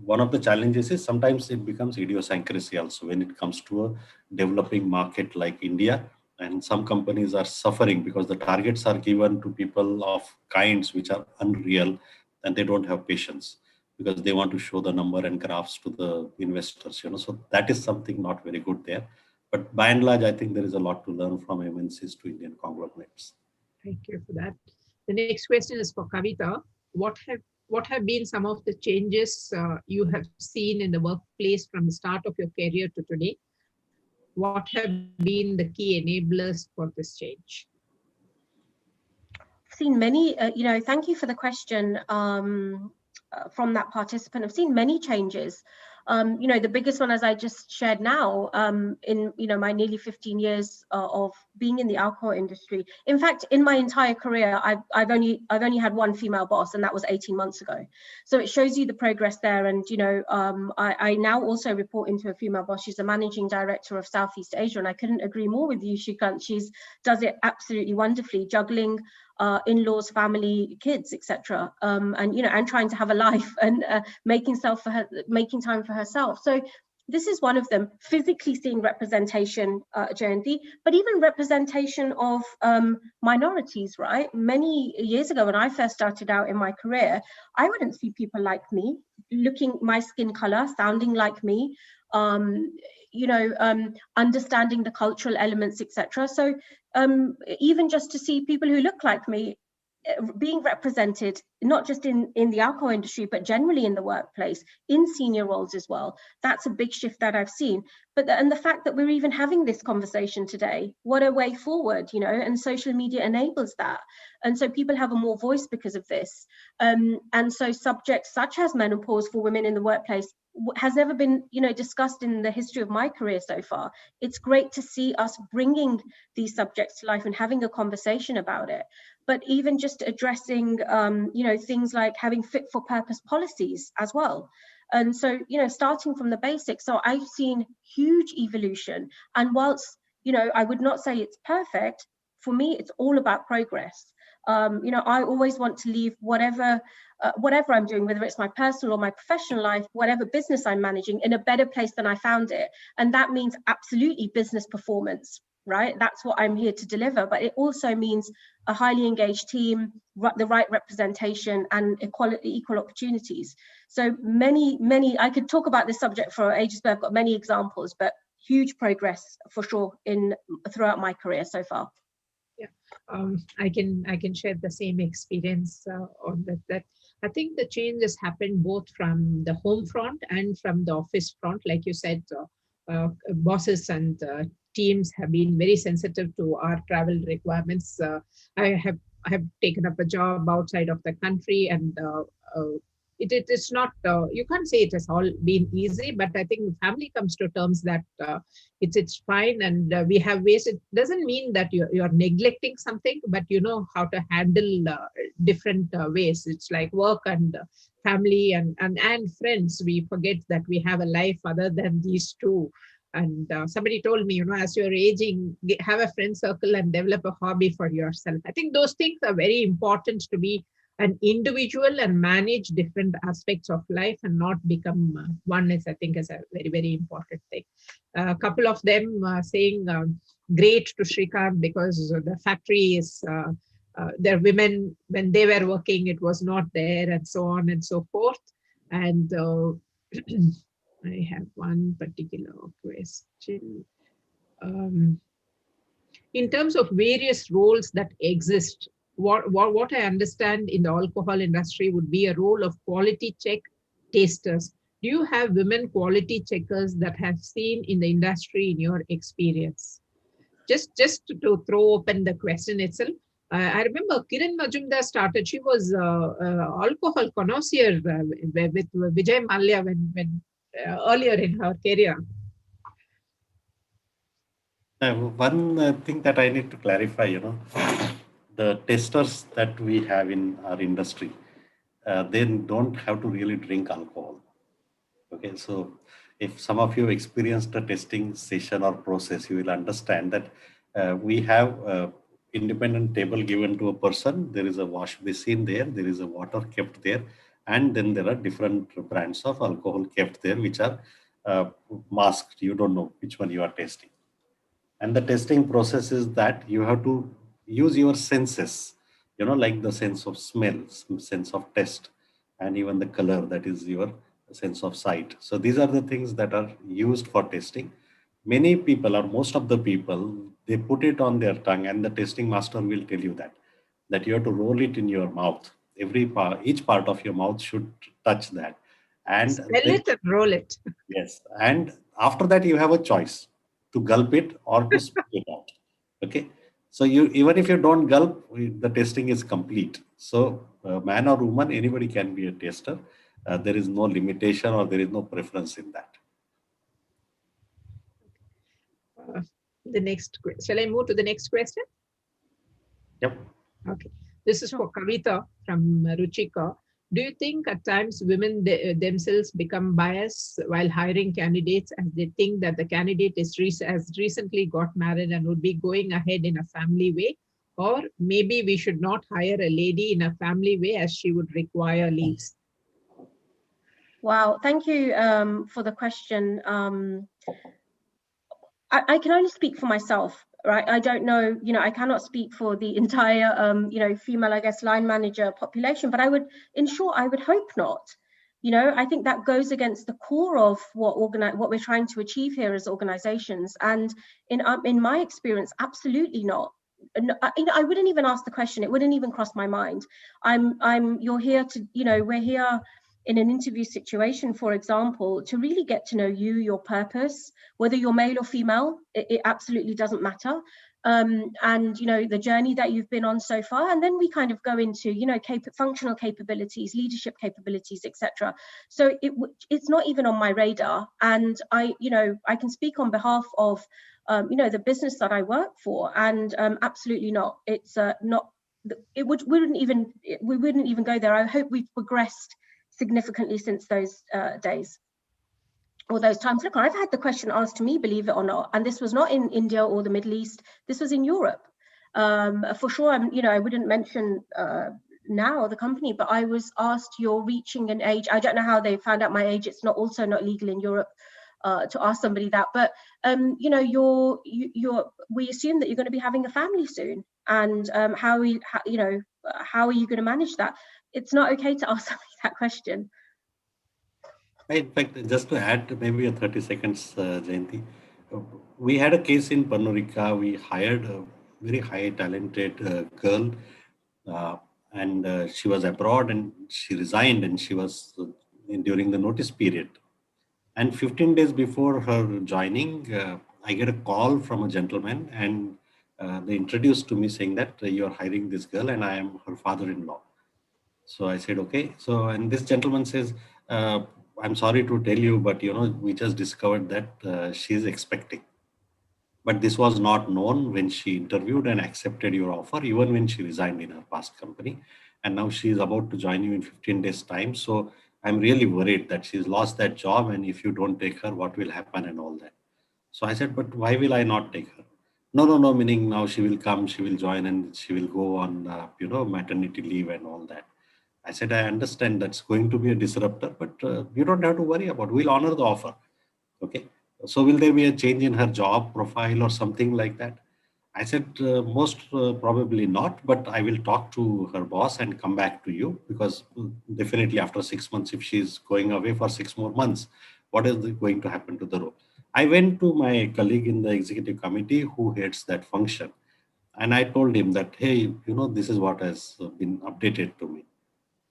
one of the challenges is sometimes it becomes idiosyncrasy also when it comes to a developing market like India. And some companies are suffering because the targets are given to people of kinds which are unreal, and they don't have patience because they want to show the number and graphs to the investors. So that is something not very good there. But by and large, I think there is a lot to learn from MNCs to Indian conglomerates. Thank you for that. The next question is for Kavita. What have been some of the changes you have seen in the workplace from the start of your career to today? What have been the key enablers for this change? I've seen many, thank you for the question from that participant. I've seen many changes. The biggest one, as I just shared now, in my nearly 15 years of being in the alcohol industry. In fact, in my entire career, I've only had one female boss, and that was 18 months ago. So it shows you the progress there. And I now also report into a female boss. She's the managing director of Southeast Asia, and I couldn't agree more with you, Shrikanth. She does it absolutely wonderfully, juggling in-laws, family, kids, etc. And trying to have a life and making time for herself. So this is one of them. Physically seeing representation, Jayanthi, but even representation of minorities, right? Many years ago, when I first started out in my career, I wouldn't see people like me, looking my skin color, sounding like me, understanding the cultural elements, etc. So even just to see people who look like me being represented, not just in the alcohol industry, but generally in the workplace, in senior roles as well. That's a big shift that I've seen. And the fact that we're even having this conversation today, what a way forward, and social media enables that. And so people have a more voice because of this. And so subjects such as menopause for women in the workplace, has never been, discussed in the history of my career so far. It's great to see us bringing these subjects to life and having a conversation about it. But even just addressing, things like having fit for purpose policies as well. And so, starting from the basics. So I've seen huge evolution. And whilst, I would not say it's perfect, for me, it's all about progress. I always want to leave whatever I'm doing, whether it's my personal or my professional life, whatever business I'm managing, in a better place than I found it. And that means absolutely business performance, right? That's what I'm here to deliver. But it also means a highly engaged team, the right representation, and equal opportunities. So many, I could talk about this subject for ages, but I've got many examples, but huge progress for sure throughout my career so far. Yeah, I can share the same experience on that. I think the change has happened both from the home front and from the office front. Like you said, bosses and teams have been very sensitive to our travel requirements. I have taken up a job outside of the country, and it is not, you can't say it has all been easy, but I think the family comes to terms that it's fine, and we have ways. It doesn't mean that you're neglecting something, but you know how to handle different ways. It's like work and family and friends. We forget that we have a life other than these two. And somebody told me, as you're aging, have a friend circle and develop a hobby for yourself. I think those things are very important, to be an individual and manage different aspects of life and not become one. I think is a very, very important thing. A couple of them saying great to Shrikanth, because the factory is, their women, when they were working, it was not there, and so on and so forth. And I have one particular question. In terms of various roles that exist, what I understand in the alcohol industry would be a role of quality check tasters. Do you have women quality checkers that have seen in the industry in your experience? Just to throw open the question itself. I remember Kiran Majumdar started. She was alcohol connoisseur with Vijay Mallya when earlier in her career. One thing that I need to clarify, the testers that we have in our industry, they don't have to really drink alcohol. Okay, so if some of you experienced a testing session or process, you will understand that we have independent table given to a person. There is a wash basin there, there is a water kept there, and then there are different brands of alcohol kept there, which are masked. You don't know which one you are testing. And the testing process is that you have to use your senses, like the sense of smell, sense of taste, and even the color, that is your sense of sight. So these are the things that are used for testing. Many people, or most of the people, they put it on their tongue, and the testing master will tell you that you have to roll it in your mouth. Each part of your mouth should touch that. And smell it and roll it. Yes. And after that, you have a choice to gulp it or to spit it out. Okay. So even if you don't gulp, the testing is complete. So man or woman, anybody can be a tester. There is no limitation or there is no preference in that. Shall I move to the next question? Yep. Okay. This is for Kavita from Ruchika. Do you think at times women themselves become biased while hiring candidates, as they think that the candidate has recently got married and would be going ahead in a family way? Or maybe we should not hire a lady in a family way, as she would require leaves? Wow, thank you for the question. I can only speak for myself, right? I don't know, I cannot speak for the entire, female, I guess, line manager population, but I would hope not. I think that goes against the core of what we're trying to achieve here as organizations. And in my experience, absolutely not. I wouldn't even ask the question. It wouldn't even cross my mind. You're here to, we're here in an interview situation, for example, to really get to know you, your purpose, whether you're male or female, it absolutely doesn't matter. and the journey that you've been on so far, and then we kind of go into functional capabilities, leadership capabilities, etc. So it's not even on my radar, and I can speak on behalf of the business that I work for, and absolutely not. It's not. We wouldn't even go there. I hope we've progressed significantly since those days. All those times. Look, I've had the question asked to me, believe it or not, and this was not in India or the Middle East. This was in Europe. For sure, I wouldn't mention now the company, but I was asked, you're reaching an age. I don't know how they found out my age. It's not legal in Europe to ask somebody that. But we assume that you're going to be having a family soon, and how are you going to manage that? It's not okay to ask somebody that question. In fact, just to add maybe a 30 seconds, Jayanthi, we had a case in Pernod. We hired a very high talented girl, and she was abroad and she resigned, and she was during the notice period. And 15 days before her joining, I get a call from a gentleman, and they introduced to me saying that you're hiring this girl and I am her father-in-law. So I said, okay. So, and this gentleman says, I'm sorry to tell you, but we just discovered that she's expecting. But this was not known when she interviewed and accepted your offer, even when she resigned in her past company. And now she is about to join you in 15 days time. So I'm really worried that she's lost that job. And if you don't take her, what will happen and all that. So I said, but why will I not take her? No, meaning now she will come, she will join, and she will go on, maternity leave and all that. I said, I understand that's going to be a disruptor, but you don't have to worry about it. We'll honor the offer. Okay. So will there be a change in her job profile or something like that? I said, most probably not, but I will talk to her boss and come back to you, because definitely after 6 months, if she's going away for 6 more months, what is going to happen to the role? I went to my colleague in the executive committee who heads that function. And I told him that, hey, this is what has been updated to me.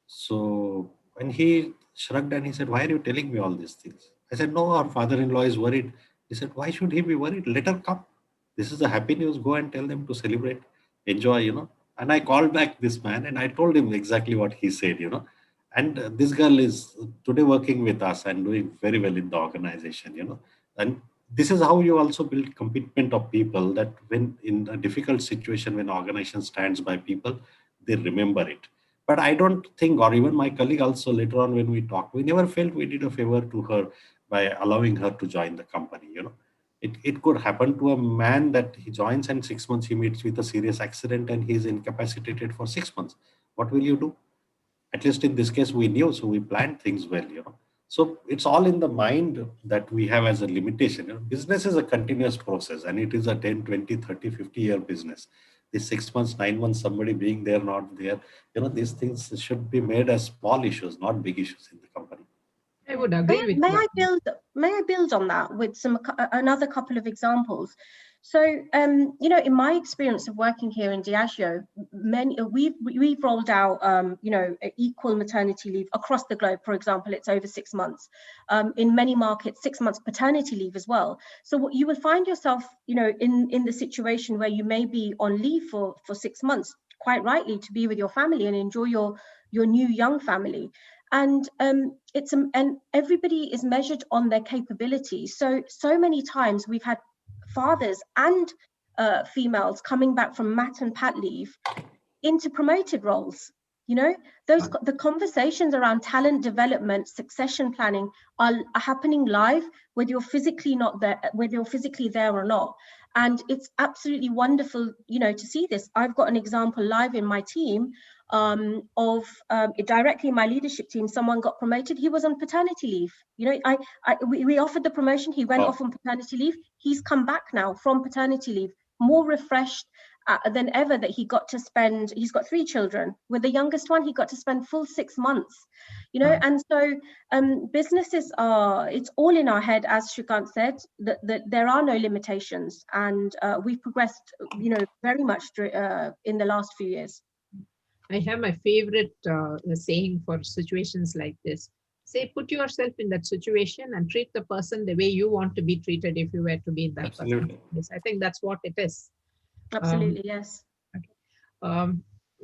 So when he shrugged and he said, why are you telling me all these things? I said, no, our father-in-law is worried. He said, why should he be worried? Let her come. This is the happy news. Go and tell them to celebrate, enjoy, And I called back this man and I told him exactly what he said, And this girl is today working with us and doing very well in the organization, And this is how you also build commitment of people, that when in a difficult situation, when organization stands by people, they remember it. But I don't think, or even my colleague also later on when we talked, we never felt we did a favor to her by allowing her to join the company. It could happen to a man that he joins and 6 months he meets with a serious accident and he's incapacitated for 6 months. What will you do? At least in this case, we knew, so we planned things well, So it's all in the mind that we have as a limitation. Business is a continuous process, and it is a 10, 20, 30, 50-year business. These 6 months, 9 months, somebody being there, not there, these things should be made as small issues, not big issues in the company. I would agree with you. May I build on that with another couple of examples? So, in my experience of working here in Diageo, we've rolled out, equal maternity leave across the globe. For example, it's over 6 months. In many markets, 6 months paternity leave as well. So what you will find yourself, in the situation where you may be on leave for 6 months, quite rightly, to be with your family and enjoy your new young family. And and everybody is measured on their capabilities. So many times we've had fathers and females coming back from mat and pat leave into promoted roles. The conversations around talent development, succession planning are happening live, whether you're physically there or not. And it's absolutely wonderful, to see this. I've got an example live in my team of directly in my leadership team. Someone got promoted. He was on paternity leave. We offered the promotion. He went off on paternity leave. He's come back now from paternity leave, more refreshed than ever, that he's got 3 children. With the youngest one, he got to spend full 6 months, and so businesses it's all in our head, as Shrikanth said, that there are no limitations, and we've progressed, very much in the last few years. I have my favorite saying for situations like this. Say, put yourself in that situation and treat the person the way you want to be treated if you were to be in that Absolutely. person. Yes, I think that's what it is. Absolutely, yes. Okay.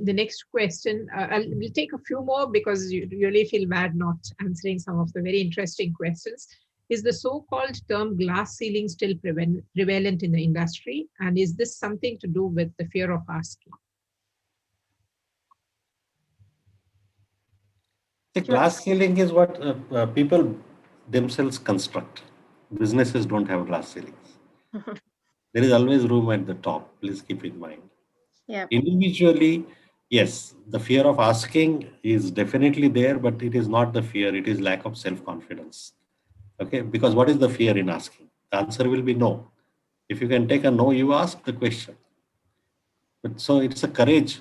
The next question, we'll take a few more because you really feel bad not answering some of the very interesting questions. Is the so-called term glass ceiling still prevalent in the industry? And is this something to do with the fear of asking? The glass ceiling is what people themselves construct. Businesses don't have glass ceilings. There is always room at the top. Please keep in mind. Yeah. Individually, yes, the fear of asking is definitely there, but it is not the fear, it is lack of self-confidence. Okay, because what is the fear in asking? The answer will be no. If you can take a no, you ask the question. But so it's a courage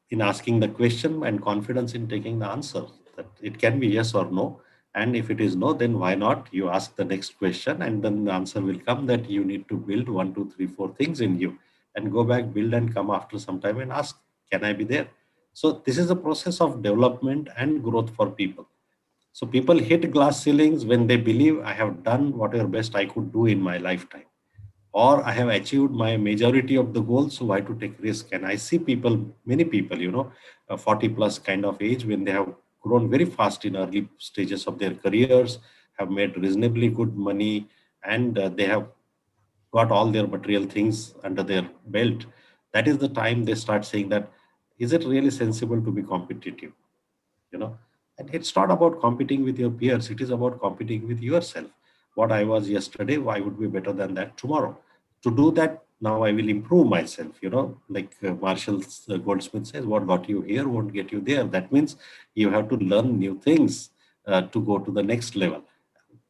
in asking the question and confidence in taking the answer. That it can be yes or no. And if it is no, then why not? You ask the next question, and then the answer will come that you need to build 1, 2, 3, 4 things in you, and go back, build, and come after some time and ask, can I be there? So this is a process of development and growth for people. So people hit glass ceilings when they believe I have done whatever best I could do in my lifetime, or I have achieved my majority of the goals, so why to take risk? And I see people, many people, 40 plus kind of age, when they have grown very fast in early stages of their careers, have made reasonably good money, and they have got all their material things under their belt. That is the time they start saying that, is it really sensible to be competitive? you know and it's not about competing with your peers, it is about competing with yourself. What I was yesterday, I would be better than that tomorrow. To do that, now I will improve myself. Like Marshall Goldsmith says, what got you here won't get you there. That means you have to learn new things to go to the next level.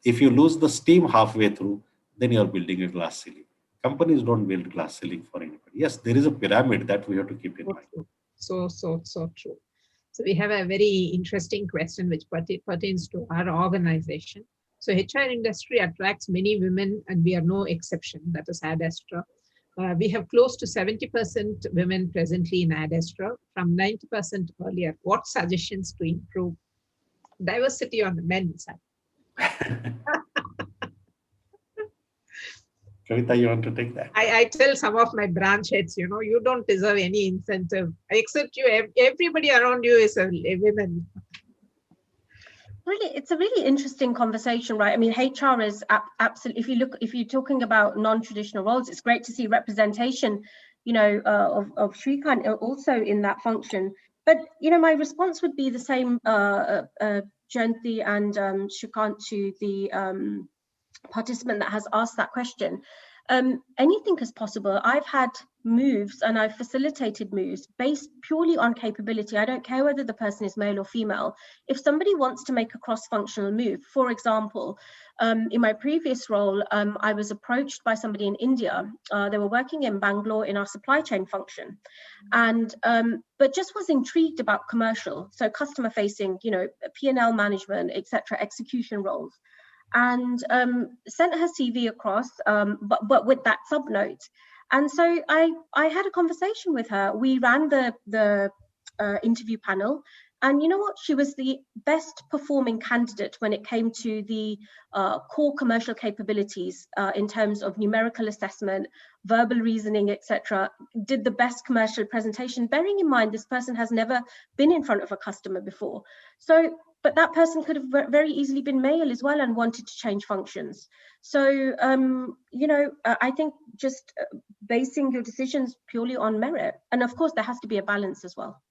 If you lose the steam halfway through, then you're building a glass ceiling. Companies don't build glass ceiling for anybody. Yes, there is a pyramid that we have to keep in mind. So true. So we have a very interesting question which pertains to our organization. So HR industry attracts many women and we are no exception. That is Astra. We have close to 70% women presently in Astra from 90% earlier. What suggestions to improve diversity on the men's side? Kavita, you want to take that? I tell some of my branch heads, you don't deserve any incentive except you. Everybody around you is a women. Really, it's a really interesting conversation, right? I mean, HR is absolutely, if you're talking about non-traditional roles, it's great to see representation, of Shrikanth also in that function. But, my response would be the same, Jayanthi and Shrikanth, to the participant that has asked that question. Anything is possible. I've had moves and I've facilitated moves based purely on capability. I don't care whether the person is male or female. If somebody wants to make a cross-functional move, for example, in my previous role, I was approached by somebody in India. They were working in Bangalore in our supply chain function, and but just was intrigued about commercial, so customer facing, P&L management, etc., execution roles. And sent her CV across, but with that subnote. And so I had a conversation with her. We ran the interview panel, and you know what? She was the best performing candidate when it came to the core commercial capabilities in terms of numerical assessment, verbal reasoning, etc. Did the best commercial presentation, bearing in mind this person has never been in front of a customer before. But that person could have very easily been male as well and wanted to change functions. So, I think just basing your decisions purely on merit. And of course, there has to be a balance as well.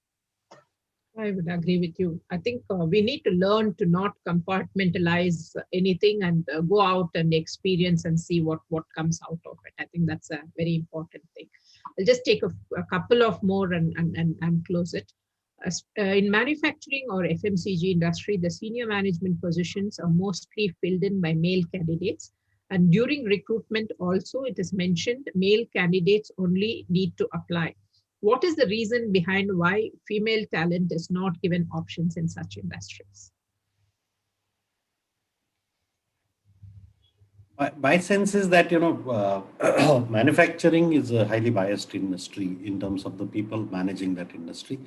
I would agree with you. I think we need to learn to not compartmentalize anything and go out and experience and see what comes out of it. I think that's a very important thing. I'll just take a couple of more and close it. In manufacturing or FMCG industry, the senior management positions are mostly filled in by male candidates. And during recruitment also, it is mentioned male candidates only need to apply. What is the reason behind why female talent is not given options in such industries? My sense is that, manufacturing is a highly biased industry in terms of the people managing that industry.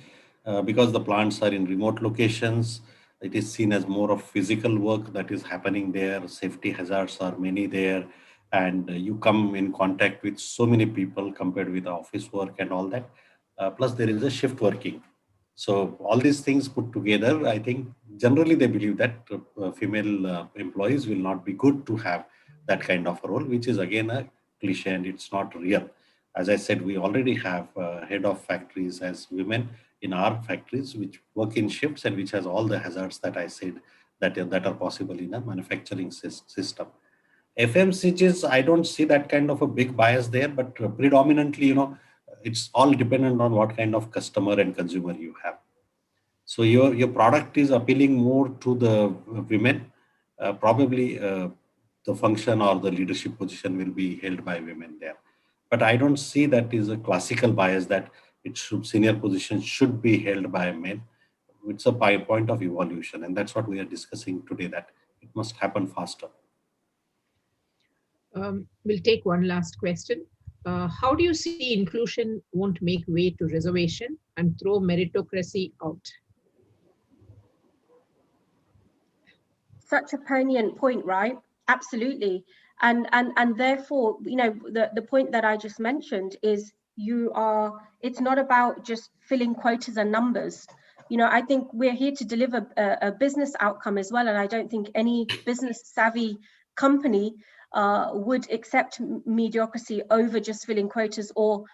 Because the plants are in remote locations, it is seen as more of physical work that is happening there. Safety hazards are many there. and you come in contact with so many people compared with office work and all that. Plus there is a shift working. So all these things put together, I think generally they believe that female employees will not be good to have that kind of a role, which is again a cliche and it's not real. As I said, we already have head of factories as women in our factories, which work in shifts and which has all the hazards that I said that are possible in a manufacturing system. FMCGs, I don't see that kind of a big bias there, but predominantly, it's all dependent on what kind of customer and consumer you have. So your product is appealing more to the women. Probably the function or the leadership position will be held by women there. But I don't see that is a classical bias that senior positions should be held by men. It's a point of evolution, and that's what we are discussing today. That it must happen faster. We'll take one last question. How do you see inclusion won't make way to reservation and throw meritocracy out? Such a poignant point, right? Absolutely. And therefore, the point that I just mentioned is it's not about just filling quotas and numbers. I think we're here to deliver a business outcome as well. And I don't think any business savvy company would accept mediocrity over just filling quotas, or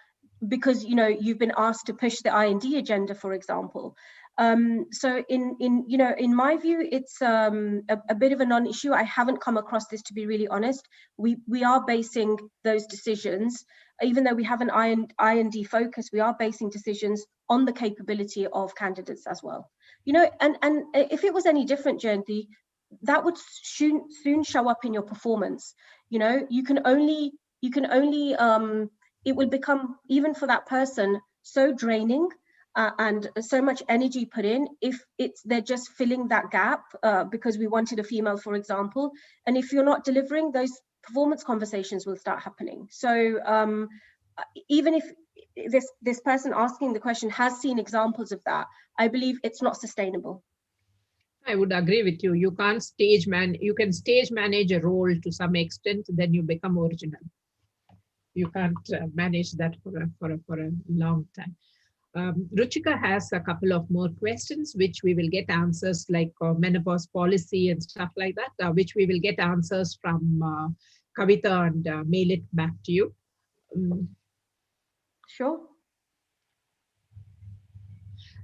because you've been asked to push the I&D agenda, for example. So in my view, it's a bit of a non-issue. I haven't come across this, to be really honest. We are basing those decisions, even though we have an I&D focus, we are basing decisions on the capability of candidates as well. And if it was any different, Jayanthi, that would soon show up in your performance. You can only it will become, even for that person, so draining and so much energy put in if they're just filling that gap because we wanted a female, for example. And if you're not delivering, those performance conversations will start happening. So even if this person asking the question has seen examples of that, I believe it's not sustainable. I would agree with you. You can stage manage a role to some extent, then you become original. You can't manage that for a long time. Ruchika has a couple of more questions, which we will get answers, like menopause policy and stuff like that, which we will get answers from Kavita and mail it back to you. Sure.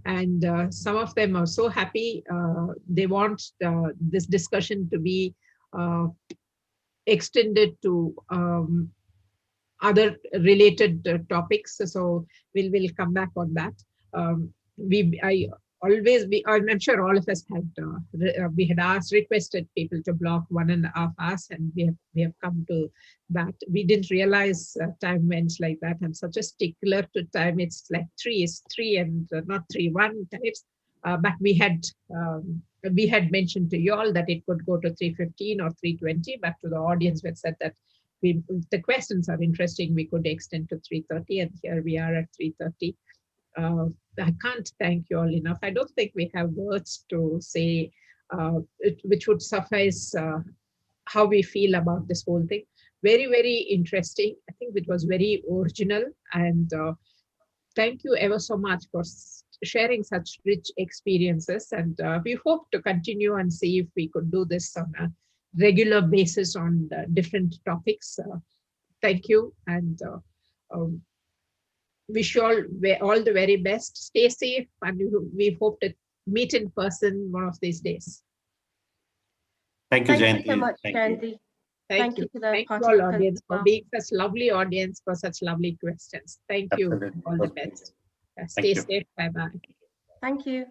And some of them are so happy. They want this discussion to be extended to other related topics. So we'll come back on that. I'm sure all of us had we had requested people to block 1.5 hours, and we have come to that. We didn't realize time went like that. I'm such a stickler to time. It's like 3 is 3 and not 3:1 times. But we had mentioned to you all that it could go to 3:15 or 3:20. But to the audience, we had said that the questions are interesting. We could extend to 3:30, and here we are at 3:30. I can't thank you all enough. I don't think we have words to say which would suffice how we feel about this whole thing. Very, very interesting. I think it was very original, and thank you ever so much for sharing such rich experiences. And we hope to continue and see if we could do this on a regular basis on different topics. Thank you, and wish you all the very best. Stay safe, and we hope to meet in person one of these days. Thank you, Jayanthi. Thank you so much, Jayanthi. Thank you to the Thank you all, audience, for being such lovely audience, for such lovely questions. Thank you. Absolutely. All the best. Stay safe. Bye-bye. Thank you.